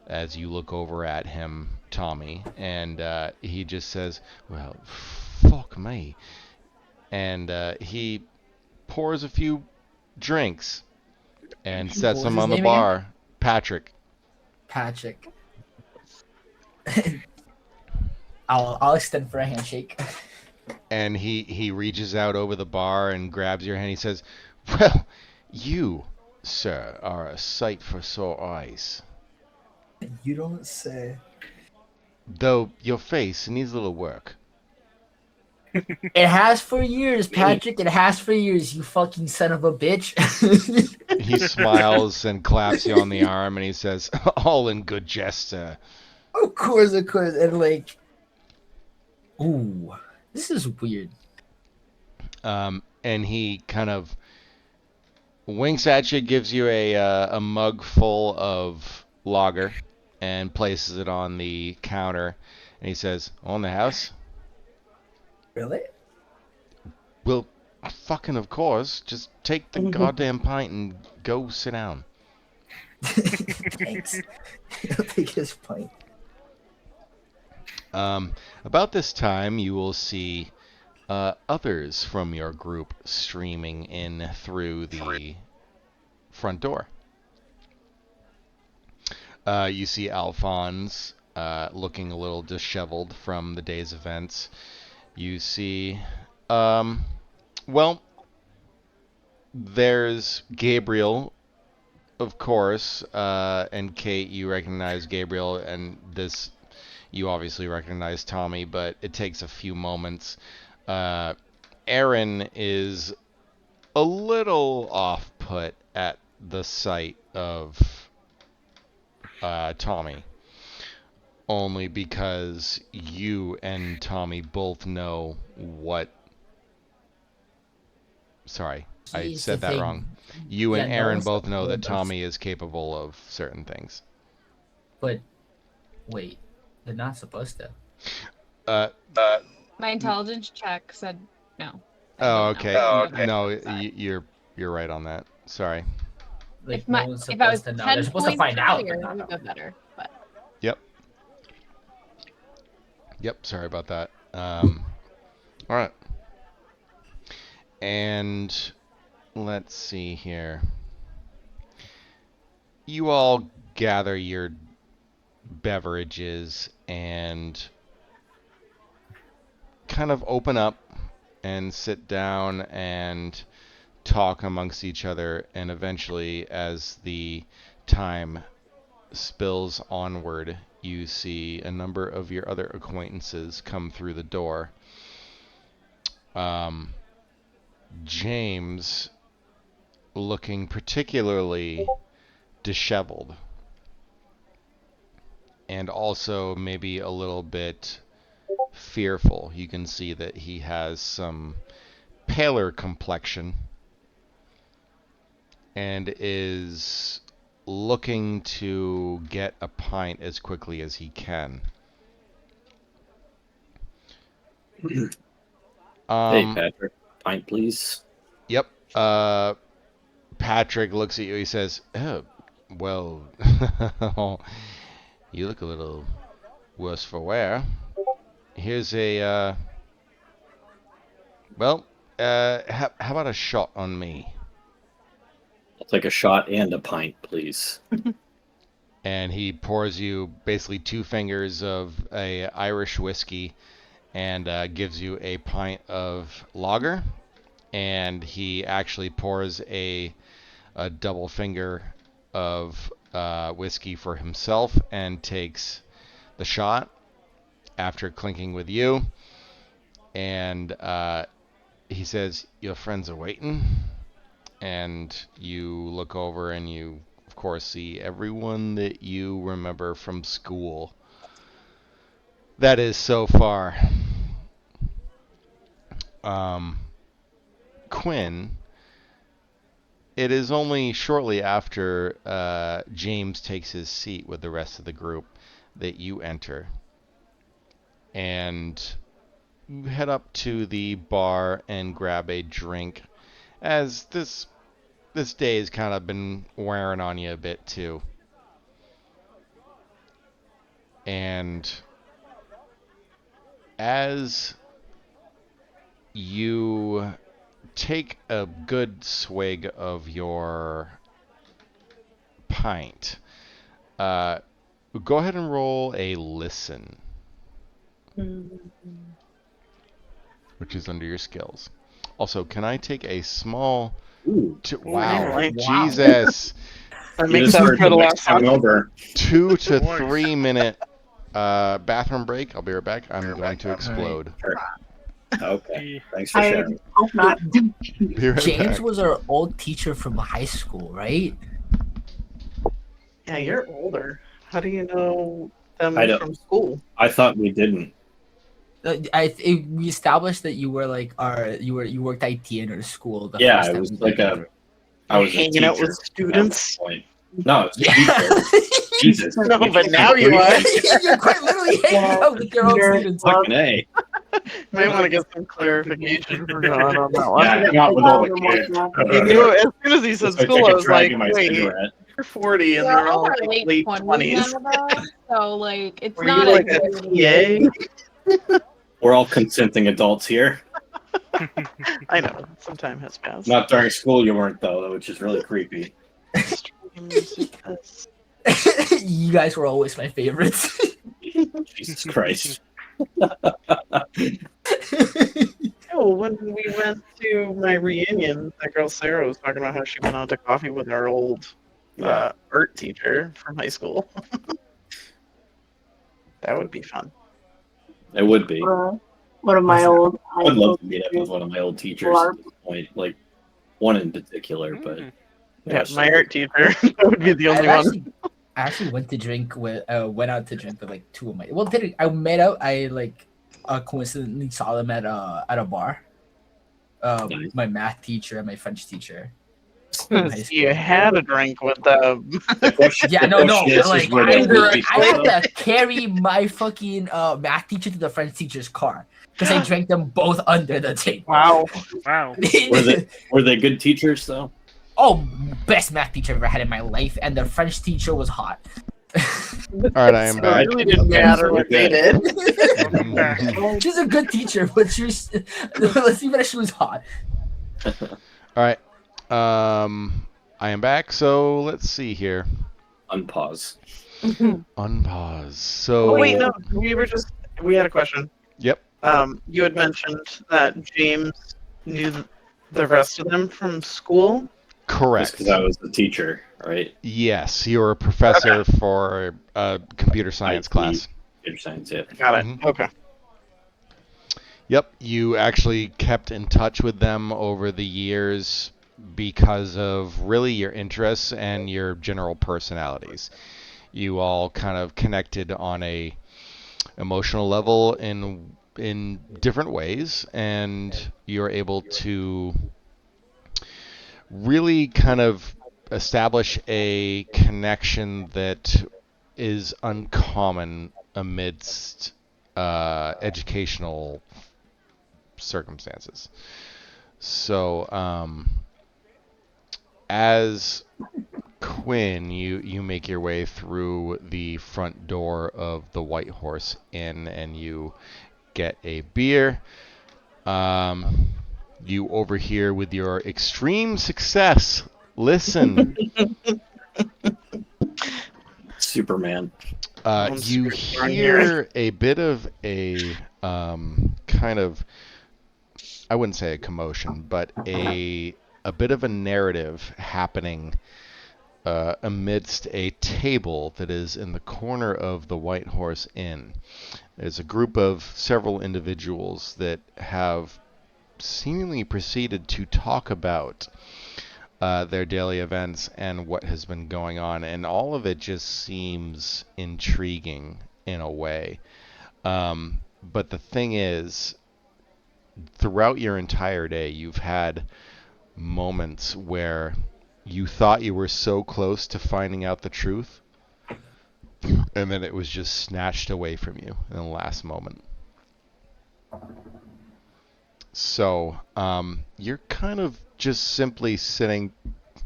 as you look over at him, Tommy, and he just says, "Well, fuck me," and he pours a few drinks and What sets was them his on the name again? bar. Patrick. Patrick. I'll extend for a handshake. And he reaches out over the bar and grabs your hand. He says, "Well, you, sir, are a sight for sore eyes. You don't say. Though your face needs a little work." It has for years, Patrick. It has for years. You fucking son of a bitch. He smiles and claps you on the arm and he says, "All in good jest, sir." Of course, of course. And like, ooh, this is weird. And he kind of winks at you, gives you a mug full of lager, and places it on the counter. And he says, "On the house?" Really? "Well, fucking of course. Just take the goddamn pint and go sit down." Thanks. I'll take his point. About this time, you will see others from your group streaming in through the front door. You see Alphonse looking a little disheveled from the day's events. You see, well, there's Gabriel, of course, and Kate. You recognize Gabriel, and this you obviously recognize Tommy, but it takes a few moments. Aaron is a little off put at the sight of Tommy. only because you and Tommy both know what. Sorry, I Here's said the that thing. wrong. You Yeah, and no Aaron one's both know that told us. Tommy is capable of certain things. But wait, they're not supposed to. Uh, My intelligence check said no. I oh, didn't know. okay. I didn't know No, that side. you're right on that. Sorry. Like no one's If I was supposed to know. They're 10 supposed to points find out, but higher, it not would know. go better. But Yep. Yep. Sorry about that. All right. And let's see here. You all gather your beverages and kind of open up and sit down and talk amongst each other, and eventually, as the time spills onward, you see a number of your other acquaintances come through the door. James, looking particularly disheveled, and also maybe a little bit fearful. You can see that he has some paler complexion and is looking to get a pint as quickly as he can. Hey, Patrick. Pint, please. Yep. Patrick looks at you. He says, "Oh, well, you look a little worse for wear. Here's a, how about a shot on me?" I'll take a shot and a pint, please. And he pours you basically 2 fingers of a Irish whiskey and gives you a pint of lager. And he actually pours a double finger of whiskey for himself and takes the shot after clinking with you. And he says, "Your friends are waiting." And you look over and you, of course, see everyone that you remember from school. That is so far. Quinn, it is only shortly after James takes his seat with the rest of the group that you enter. And you head up to the bar and grab a drink, as this day has kind of been wearing on you a bit too. And as you take a good swig of your pint, go ahead and roll a listen, which is under your skills. Also, can I take a small... Wow, Wow. Jesus. That You makes just up heard for the the next last time one. over. 2 to Nice. 3 minute bathroom break. I'll be right back. I'm going to explode. Okay. Thanks for I sharing. hope not. Be right James back. was our old teacher from high school, right? Yeah, you're older. How do you know them I don't- from school? I thought we didn't. We established that you were like you worked IT in our school. The Yeah, first I time was we like met. I was a Hanging teacher out with at that students. point. No, it's a Yeah. teacher. Jesus. No, but now you are. You're quite literally hanging out with your own Peter, students. Fucking A. Might want to get some clarification from John on that one. Yeah, hang out with all the kids. You knew it, as soon as he said So I school, take I a was drag like, in my wait, cigarette. you're 40 and We're they're all all in our like late late 20s 20s. now, though. So, like, it's Were not you like a a TA? We're all consenting adults here. I know, some time has passed. Not during school, you weren't though, which is really creepy. You guys were always my favorites. Jesus Christ. Oh, when we went to my reunion, that girl Sarah was talking about how she went out to coffee with our old art teacher from high school. That would be fun. It would be. One of my old I would love to meet up with one of my old teachers LARP. at this point, like one in particular, but Yeah, my art teacher. That would be the only I've one. actually, I actually went out to drink with like two of my. Well, did I met out? I like coincidentally saw them at a bar. Nice. My math teacher and my French teacher from So high you school. had a drink with them. Yeah, The no, question is like were they movie I stars, had to carry my fucking math teacher to the French teacher's car because I drank them both under the table. Wow. Wow. though? Were they good teachers though? Oh, best math teacher I've ever had in my life, and the French teacher was hot. All right, I am So back. it really didn't Okay, matter so what you're they good. did. Welcome back. She's a good teacher, but let's even if she was hot. All right. I am back. So let's see here. Unpause. Unpause. So. Oh wait, no, we had a question. Yep. You had mentioned that James knew the rest of them from school. Correct. Because I was the teacher, right? Yes, you were a professor for a computer science IT. class. Computer science, yeah. Got it. Mhm. Okay. Yep, you actually kept in touch with them over the years because of really your interests and your general personalities. You all kind of connected on a emotional level in different ways, and you're able to really kind of establish a connection that is uncommon amidst educational circumstances. So, as Quinn, you make your way through the front door of the White Horse Inn, and you get a beer. You overhear with your extreme success. Listen. Superman. You hear a bit of a kind of, I wouldn't say a commotion, but a bit of a narrative happening amidst a table that is in the corner of the White Horse Inn. There's a group of several individuals that have seemingly proceeded to talk about their daily events and what has been going on, and all of it just seems intriguing in a way. But the thing is, throughout your entire day, you've had moments where you thought you were so close to finding out the truth, and then it was just snatched away from you in the last moment. So, you're kind of just simply sitting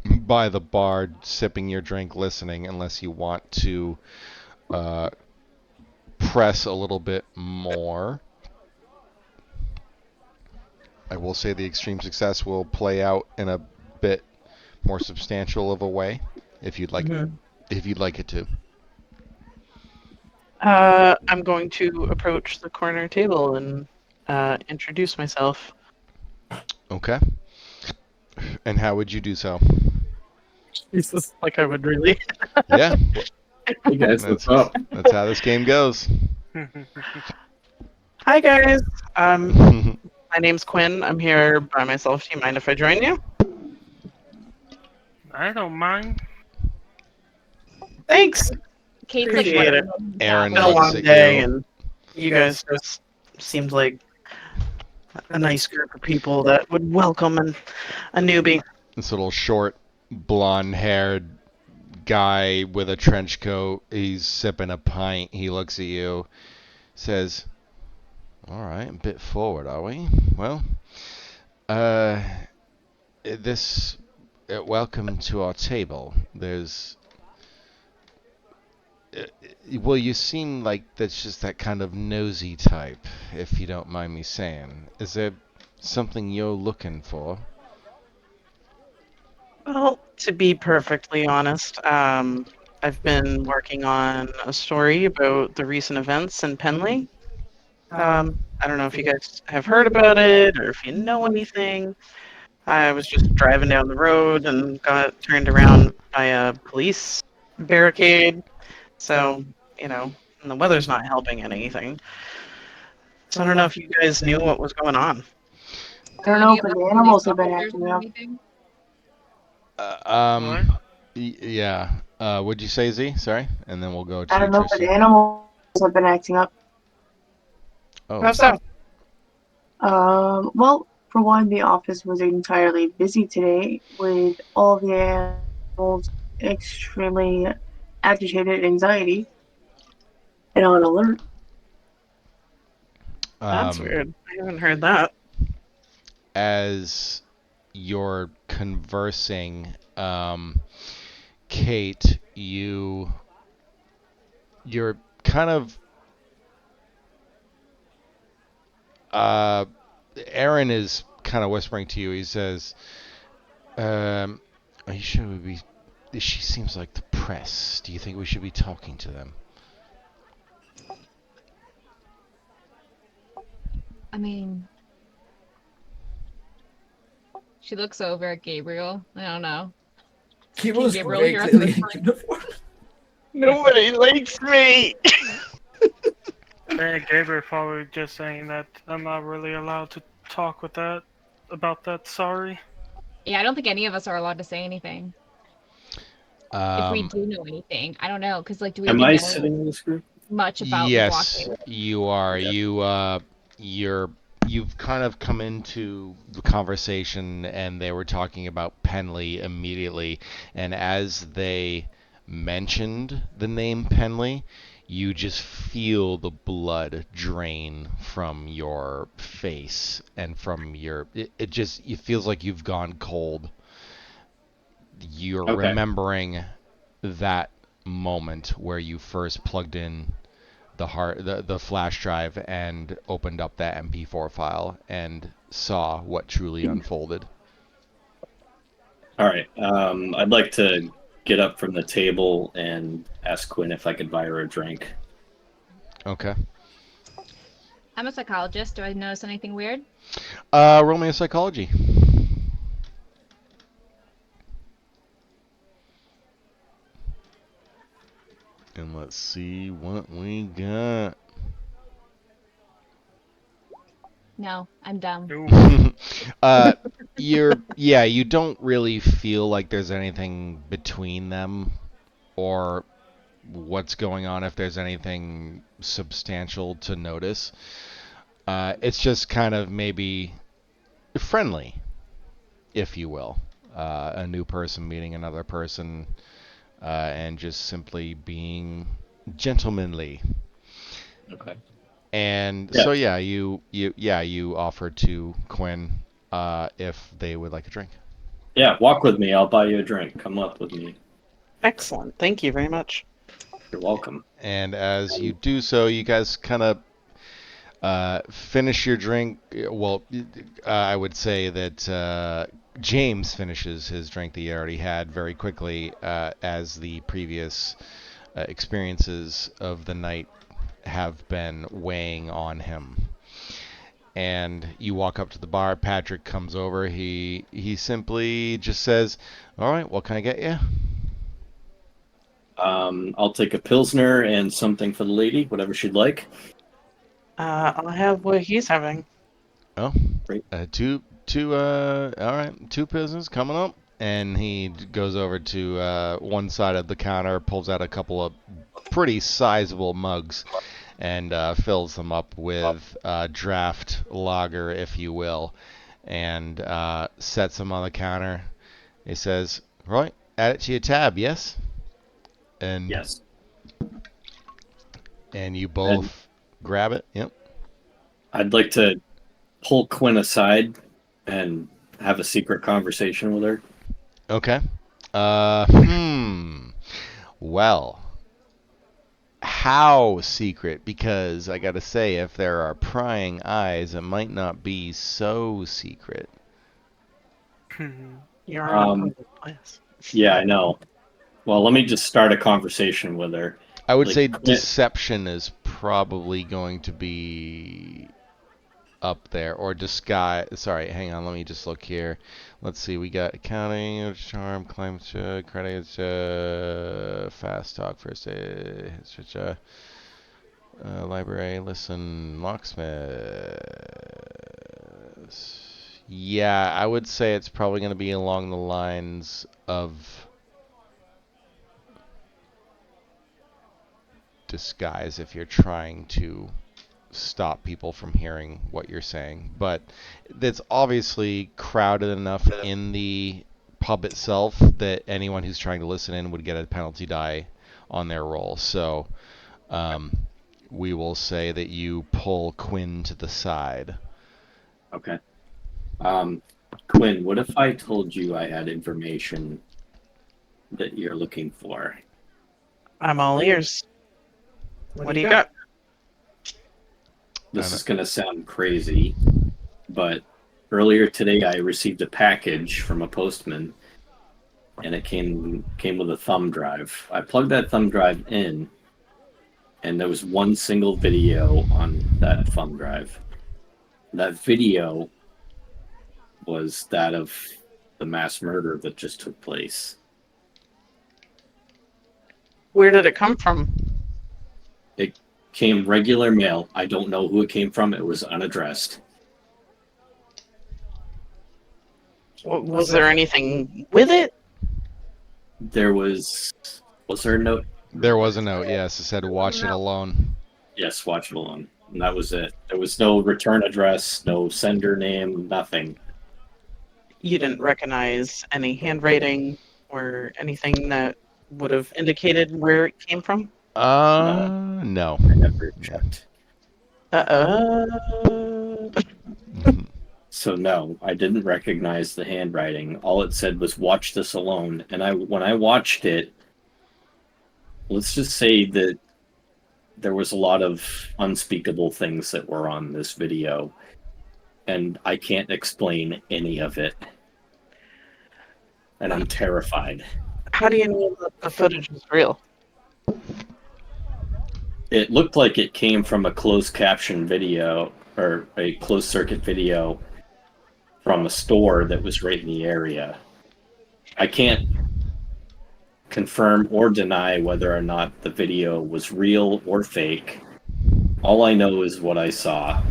by the bar, sipping your drink, listening, unless you want to press a little bit more. I will say the extreme success will play out in a bit more substantial of a way, if you'd like, if you'd like it to. I'm going to approach the corner table and introduce myself. Okay. And how would you do so? Jesus, like I would really. Yeah, Hey guys, what's up? that's how this game goes. Hi guys. My name's Quinn. I'm here by myself. Do you mind if I join you? I don't mind. Thanks. Kate's like, Appreciate it. Aaron It's been a looks long at day, you. and you guys just seemed like a nice group of people that would welcome a newbie. This little short, blonde-haired guy with a trench coat. He's sipping a pint. He looks at you, says, "All right, a bit forward, are we? Well, welcome to our table. There's, well, you seem like that's just that kind of nosy type, if you don't mind me saying. Is there something you're looking for?" Well, to be perfectly honest, I've been working on a story about the recent events in Penley. I don't know if you guys have heard about it or if you know anything. I was just driving down the road and got turned around by a police barricade. So, and the weather's not helping anything. So I don't know if you guys knew what was going on. I don't know, but the animals have been acting up. Uh, um, What? yeah. What'd you say, Z? Sorry, and then we'll go I to don't know, but Tristan. animals have been acting up. Oh, How so? Well, for one, the office was entirely busy today with all the animals extremely agitated, anxiety, and on alert. That's um, weird. I haven't heard that. as you're conversing, Kate, you're kind of uh, Aaron is kind of whispering to you. He says, "Are you sure we? She seems like the press. Do you think we should be talking to them?" I mean, she looks over at Gabriel. I don't know. Can Gabriel's Gabriel very hear us in clearly this in room? uniform. Nobody likes me. Hey, Gabriel probably just saying that I'm not really allowed to talk with that about that. Sorry. Yeah, I don't think any of us are allowed to say anything. If we Um, do know anything, I don't know, because like, do we Am even I know sitting in this group? much about the yes, blockade? you are. Okay. You've kind of come into the conversation, and they were talking about Penley immediately. And as they mentioned the name Penley, you just feel the blood drain from your face and from your. It feels like you've gone cold. You're Okay. remembering that moment where you first plugged in the flash drive and opened up that MP4 file and saw what truly unfolded. All right. I'd like to get up from the table and ask Quinn if I could buy her a drink. Okay. I'm a psychologist. Do I notice anything weird? Roll me a psychology. And let's see what we got. No, I'm dumb. Ooh. uh, you don't really feel like there's anything between them or what's going on if there's anything substantial to notice. It's just kind of maybe friendly, if you will. A new person meeting another person, and just simply being gentlemanly. Okay. And Yeah. so you offered to Quinn if they would like a drink. Yeah. Walk with me. I'll buy you a drink. Come up with me. Excellent. Thank you very much. You're welcome. And as you do so, you guys kind of finish your drink. Well, I would say that James finishes his drink that he already had very quickly, as the previous experiences of the night have been weighing on him. And you walk up to the bar. Patrick comes over. He simply just says, "All right, what can I get you?" I'll take a pilsner and something for the lady, whatever she'd like. I'll have what he's having. Oh, Great. all right, two pilsners coming up. And he goes over to one side of the counter, pulls out a couple of pretty sizable mugs, and fills them up with draft lager, if you will, and sets them on the counter. He says, "Right, add it to your tab, yes?" And Yes. and you And both grab it. Yep. I'd like to pull Quinn aside and have a secret conversation with her. Okay. Well, how secret? Because I gotta say, if there are prying eyes, it might not be so secret. You're in a Um, public place. yeah, I know. Well, let me just start a conversation with her. I would Like, say Quinn, deception is probably going to be up there, or disguise. Sorry, hang on. Let me just look here. Let's see. We got accounting, charm, claim check, credit, fast talk, first aid, library, listen, locksmith. Yeah, I would say it's probably going to be along the lines of disguise if you're trying to stop people from hearing what you're saying. But it's obviously crowded enough in the pub itself that anyone who's trying to listen in would get a penalty die on their roll. So we will say that you pull Quinn to the side. Okay. Quinn, what if I told you I had information that you're looking for? I'm all ears. What do you got? This is going to sound crazy, but earlier today I received a package from a postman, and it came with a thumb drive. I plugged that thumb drive in, and there was one single video on that thumb drive. That video was that of the mass murder that just took place. Where did it come from? It came regular mail. I don't know who it came from. It was unaddressed. Was there anything with it? There was there a note? There was a note, yes. It said, watch it alone. Yes, watch it alone. And that was it. There was no return address, no sender name, nothing. You didn't recognize any handwriting or anything that would have indicated where it came from? No. I never checked. So no, I didn't recognize the handwriting. All it said was watch this alone. And when I watched it, let's just say that there was a lot of unspeakable things that were on this video, and I can't explain any of it. And I'm terrified. How do you know that the footage is real? It looked like it came from a closed caption video or a closed circuit video from a store that was right in the area. I can't confirm or deny whether or not the video was real or fake. All I know is what I saw.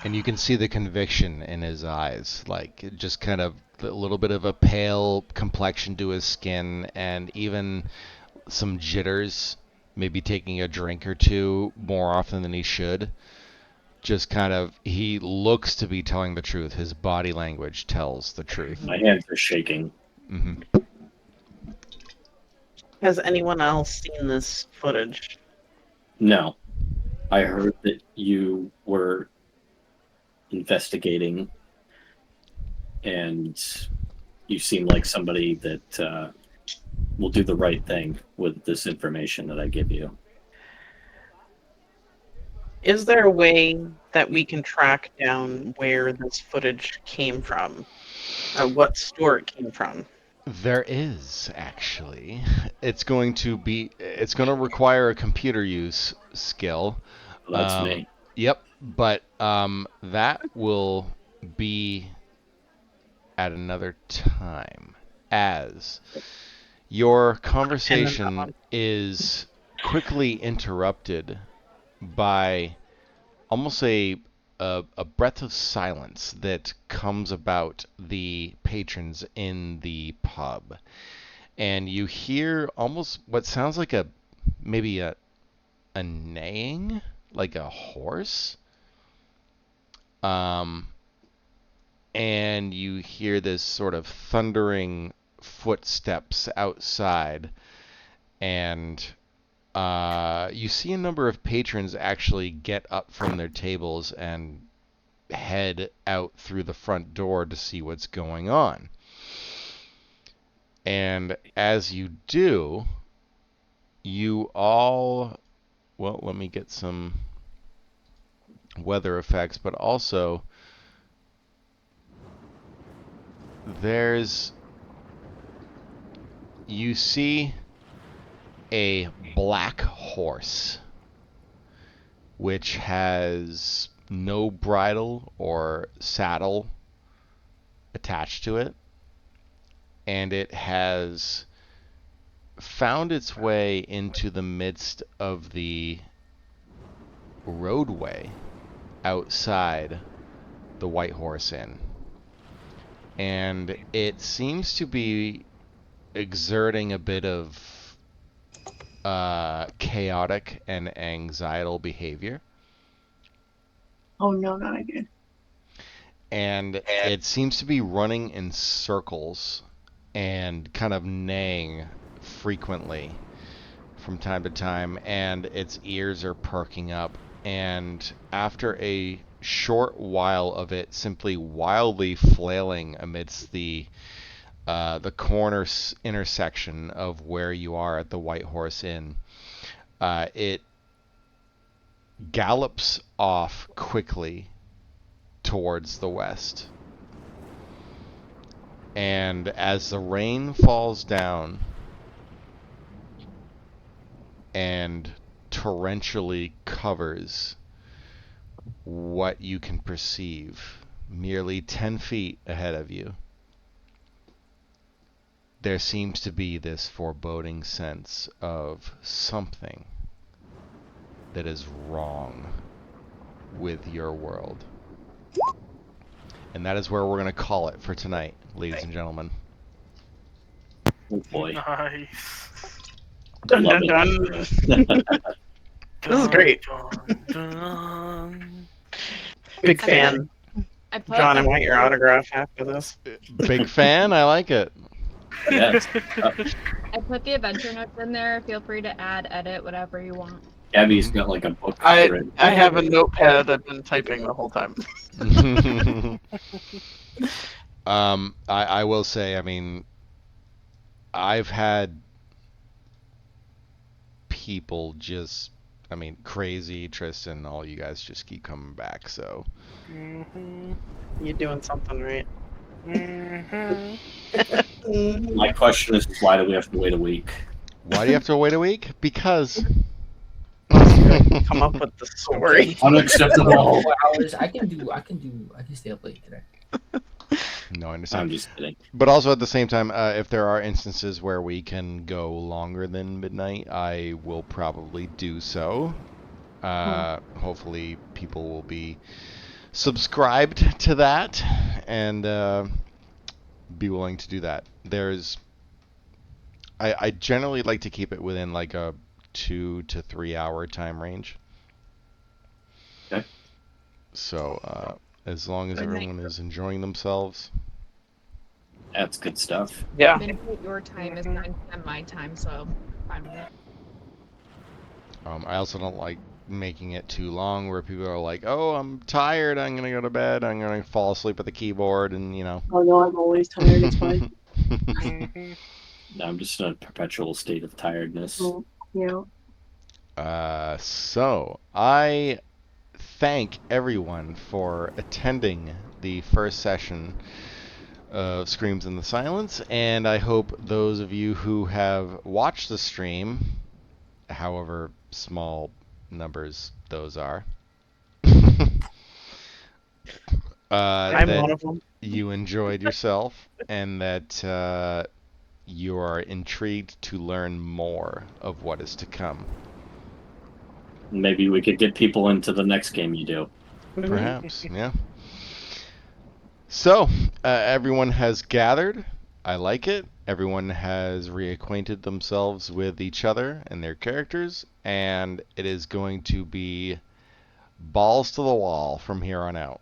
And you can see the conviction in his eyes, like just kind of a little bit of a pale complexion to his skin, and even some jitters, maybe taking a drink or two more often than he should. Just kind of, he looks to be telling the truth. His body language tells the truth. My hands are shaking. Mm-hmm. Has anyone else seen this footage? No. I heard that you were investigating, and you seem like somebody that will do the right thing with this information that I give you. Is there a way that we can track down where this footage came from? What store it came from? There is, actually. It's going to require a computer use skill. Well, that's me. Yep, but that will be at another time, as your conversation is quickly interrupted by almost a breath of silence that comes about the patrons in the pub. And you hear almost what sounds like maybe a neighing, like a horse. And you hear this sort of thundering footsteps outside, and you see a number of patrons actually get up from their tables and head out through the front door to see what's going on. And as you do, you all... Well, let me get some weather effects, but also you see a black horse which has no bridle or saddle attached to it, and it has found its way into the midst of the roadway outside the White Horse Inn. And it seems to be exerting a bit of chaotic and anxietal behavior. Oh no, not again. And it seems to be running in circles and kind of neighing frequently from time to time, and its ears are perking up. And after a short while of it simply wildly flailing amidst the corner intersection of where you are at the White Horse Inn, it gallops off quickly towards the west. And as the rain falls down and torrentially covers what you can perceive merely 10 feet ahead of you, there seems to be this foreboding sense of something that is wrong with your world. And that is where we're going to call it for tonight, ladies and gentlemen. Oh boy. Nice. Dun, Love dun, it. dun. This is great. Dun, dun. Big fan. I put John, I want your autograph after this. Big fan, I like it. Yes. I put the adventure notes in there. Feel free to add, edit, whatever you want. Gabby's got like a book. I written. have a notepad I've been typing the whole time. I will say, I mean, I've had people just, I mean, crazy, Tristan, all you guys just keep coming back, so. You're doing something right. My question is, why do we have to wait a week? Why do you have to wait a week? Because. Come up with the story. Unacceptable. 4 hours. I can stay up late today. No, I understand. I'm just kidding. But also at the same time, if there are instances where we can go longer than midnight, I will probably do so. Hopefully people will be subscribed to that and be willing to do that. I generally like to keep it within like a 2 to 3 hour time range. Okay. So as long as everyone is enjoying themselves. That's good stuff. Yeah. Midnight your time is 9 p.m. my time, so fine with it. I also don't like making it too long where people are like, oh, I'm tired, I'm going to go to bed, I'm going to fall asleep at the keyboard, and, you know. Oh no, I'm always tired. It's fine. I'm just in a perpetual state of tiredness. Oh, yeah. So, I thank everyone for attending the first session of Screams in the Silence, and I hope those of you who have watched the stream, however small numbers those are, I'm one that of them. you enjoyed yourself and that you are intrigued to learn more of what is to come. Maybe we could get people into the next game you do. Perhaps, yeah. So, everyone has gathered. I like it. Everyone has reacquainted themselves with each other and their characters, and it is going to be balls to the wall from here on out.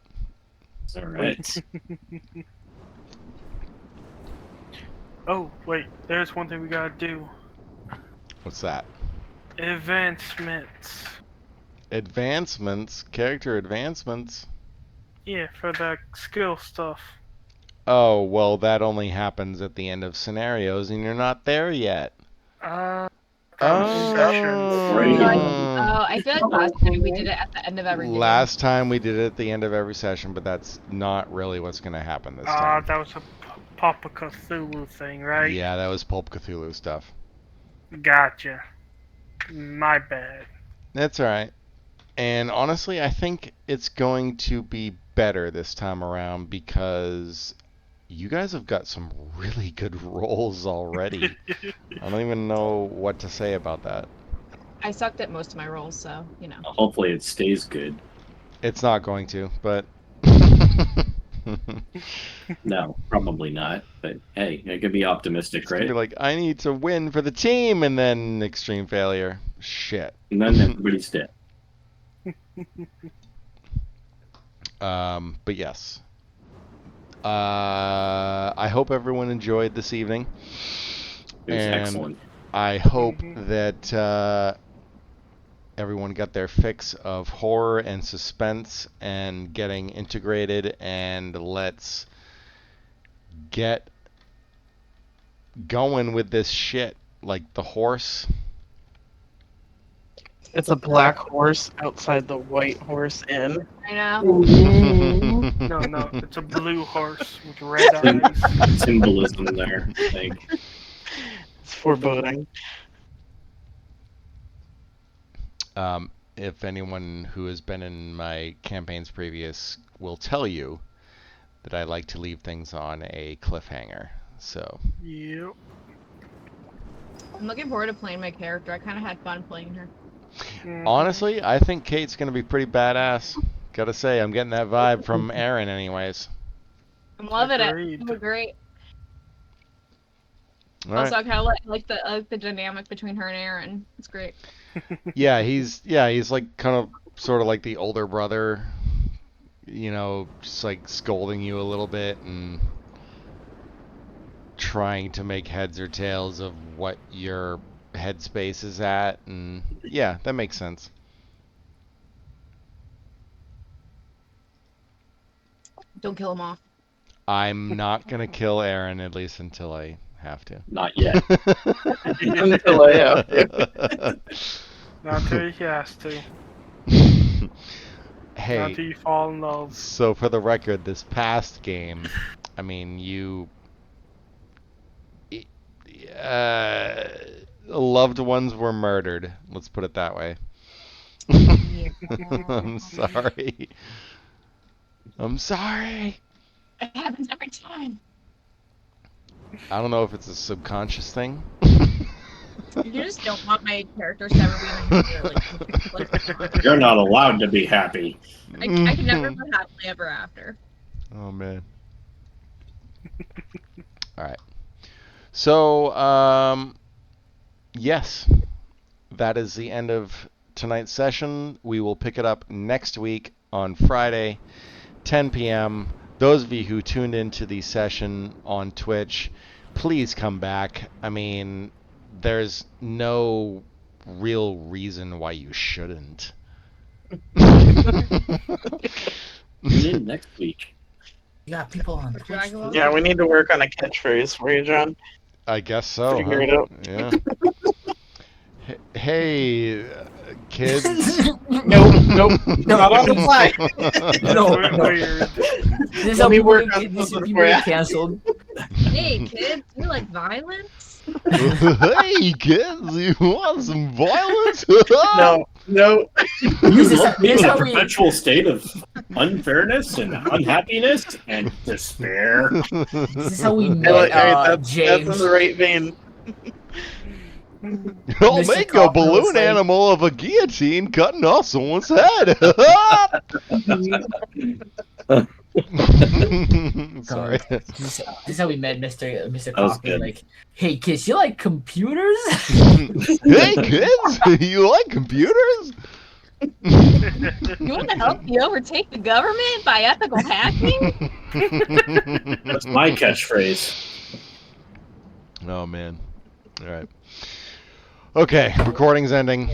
All right. Oh, wait. There's one thing we gotta do. What's that? Advancements. Advancements? Character advancements? Yeah, for the skill stuff. Oh, well, that only happens at the end of scenarios, and you're not there yet. Sessions. Great. Oh, I feel like last time we did it at the end of every game. Last time we did it at the end of every session, but that's not really what's going to happen this time. That was a Papa Cthulhu thing, right? Yeah, that was Pulp Cthulhu stuff. Gotcha. My bad. That's alright. And honestly, I think it's going to be better this time around because you guys have got some really good rolls already. I don't even know what to say about that. I sucked at most of my roles, so, you know. Hopefully it stays good. It's not going to, but No, probably not. But hey, I could be optimistic, It's gonna right? be like, I need to win for the team, and then extreme failure. Shit. And then everybody's dead. But yes. I hope everyone enjoyed this evening. It was And excellent. I hope that everyone got their fix of horror and suspense and getting integrated, and let's get going with this shit. Like the horse. It's a black horse outside the white horse inn. I know. No, it's a blue horse with red eyes. Symbolism there. Like, It's foreboding. If anyone who has been in my campaigns previous will tell you that I like to leave things on a cliffhanger. So, Yep. I'm looking forward to playing my character. I kind of had fun playing her. honestly, I think Kate's going to be pretty badass. Gotta say, I'm getting that vibe from Aaron anyways. I'm loving Agreed. it. It was great. All Also, right. I kind of like the dynamic between her and Aaron. It's great. Yeah, he's like kind of sort of like the older brother, you know, just like scolding you a little bit and trying to make heads or tails of what your headspace is at, and yeah, that makes sense. Don't kill him off. I'm not gonna kill Aaron, at least until I have to. not yet. Until I have to. Not till he has to. Not Hey, till you fall in love. so for the record, this past game, I mean, loved ones were murdered. Let's put it that way. I'm sorry. I'm sorry. It happens every time. I don't know if it's a subconscious thing. You just don't want my characters to ever be in a like You're not allowed to be happy. I can never live happily ever after. Oh man. All right. So, yes, that is the end of tonight's session. We will pick it up next week on Friday, 10 p.m. Those of you who tuned into the session on Twitch, please come back. I mean, there's no real reason why you shouldn't. Tune in next week. You got people on Twitch. Dragula? Yeah, we need to work on a catchphrase for you, John. I guess so. Figure Huh? it out. Yeah. Hey, kids. Nope, not on the fly. No, That's no. weird. This is Let how me people work get, on this is something people for ya. get canceled. Hey, kids, you like violence? Hey, kids, you want some violence? No. This is Must be in a how we. perpetual state of unfairness and unhappiness and despair. This is how we I met like, that's James. in the right vein. I'll Mr. make a Kaufman balloon was like- animal of a guillotine cutting off someone's head. Sorry. This is how we met Mr. was Kaufman. good. Like, hey kids, you like computers? Hey, kids, you like computers? You want to help me overtake the government by ethical hacking? That's my catchphrase. Oh, man. All right. Okay, recording's ending.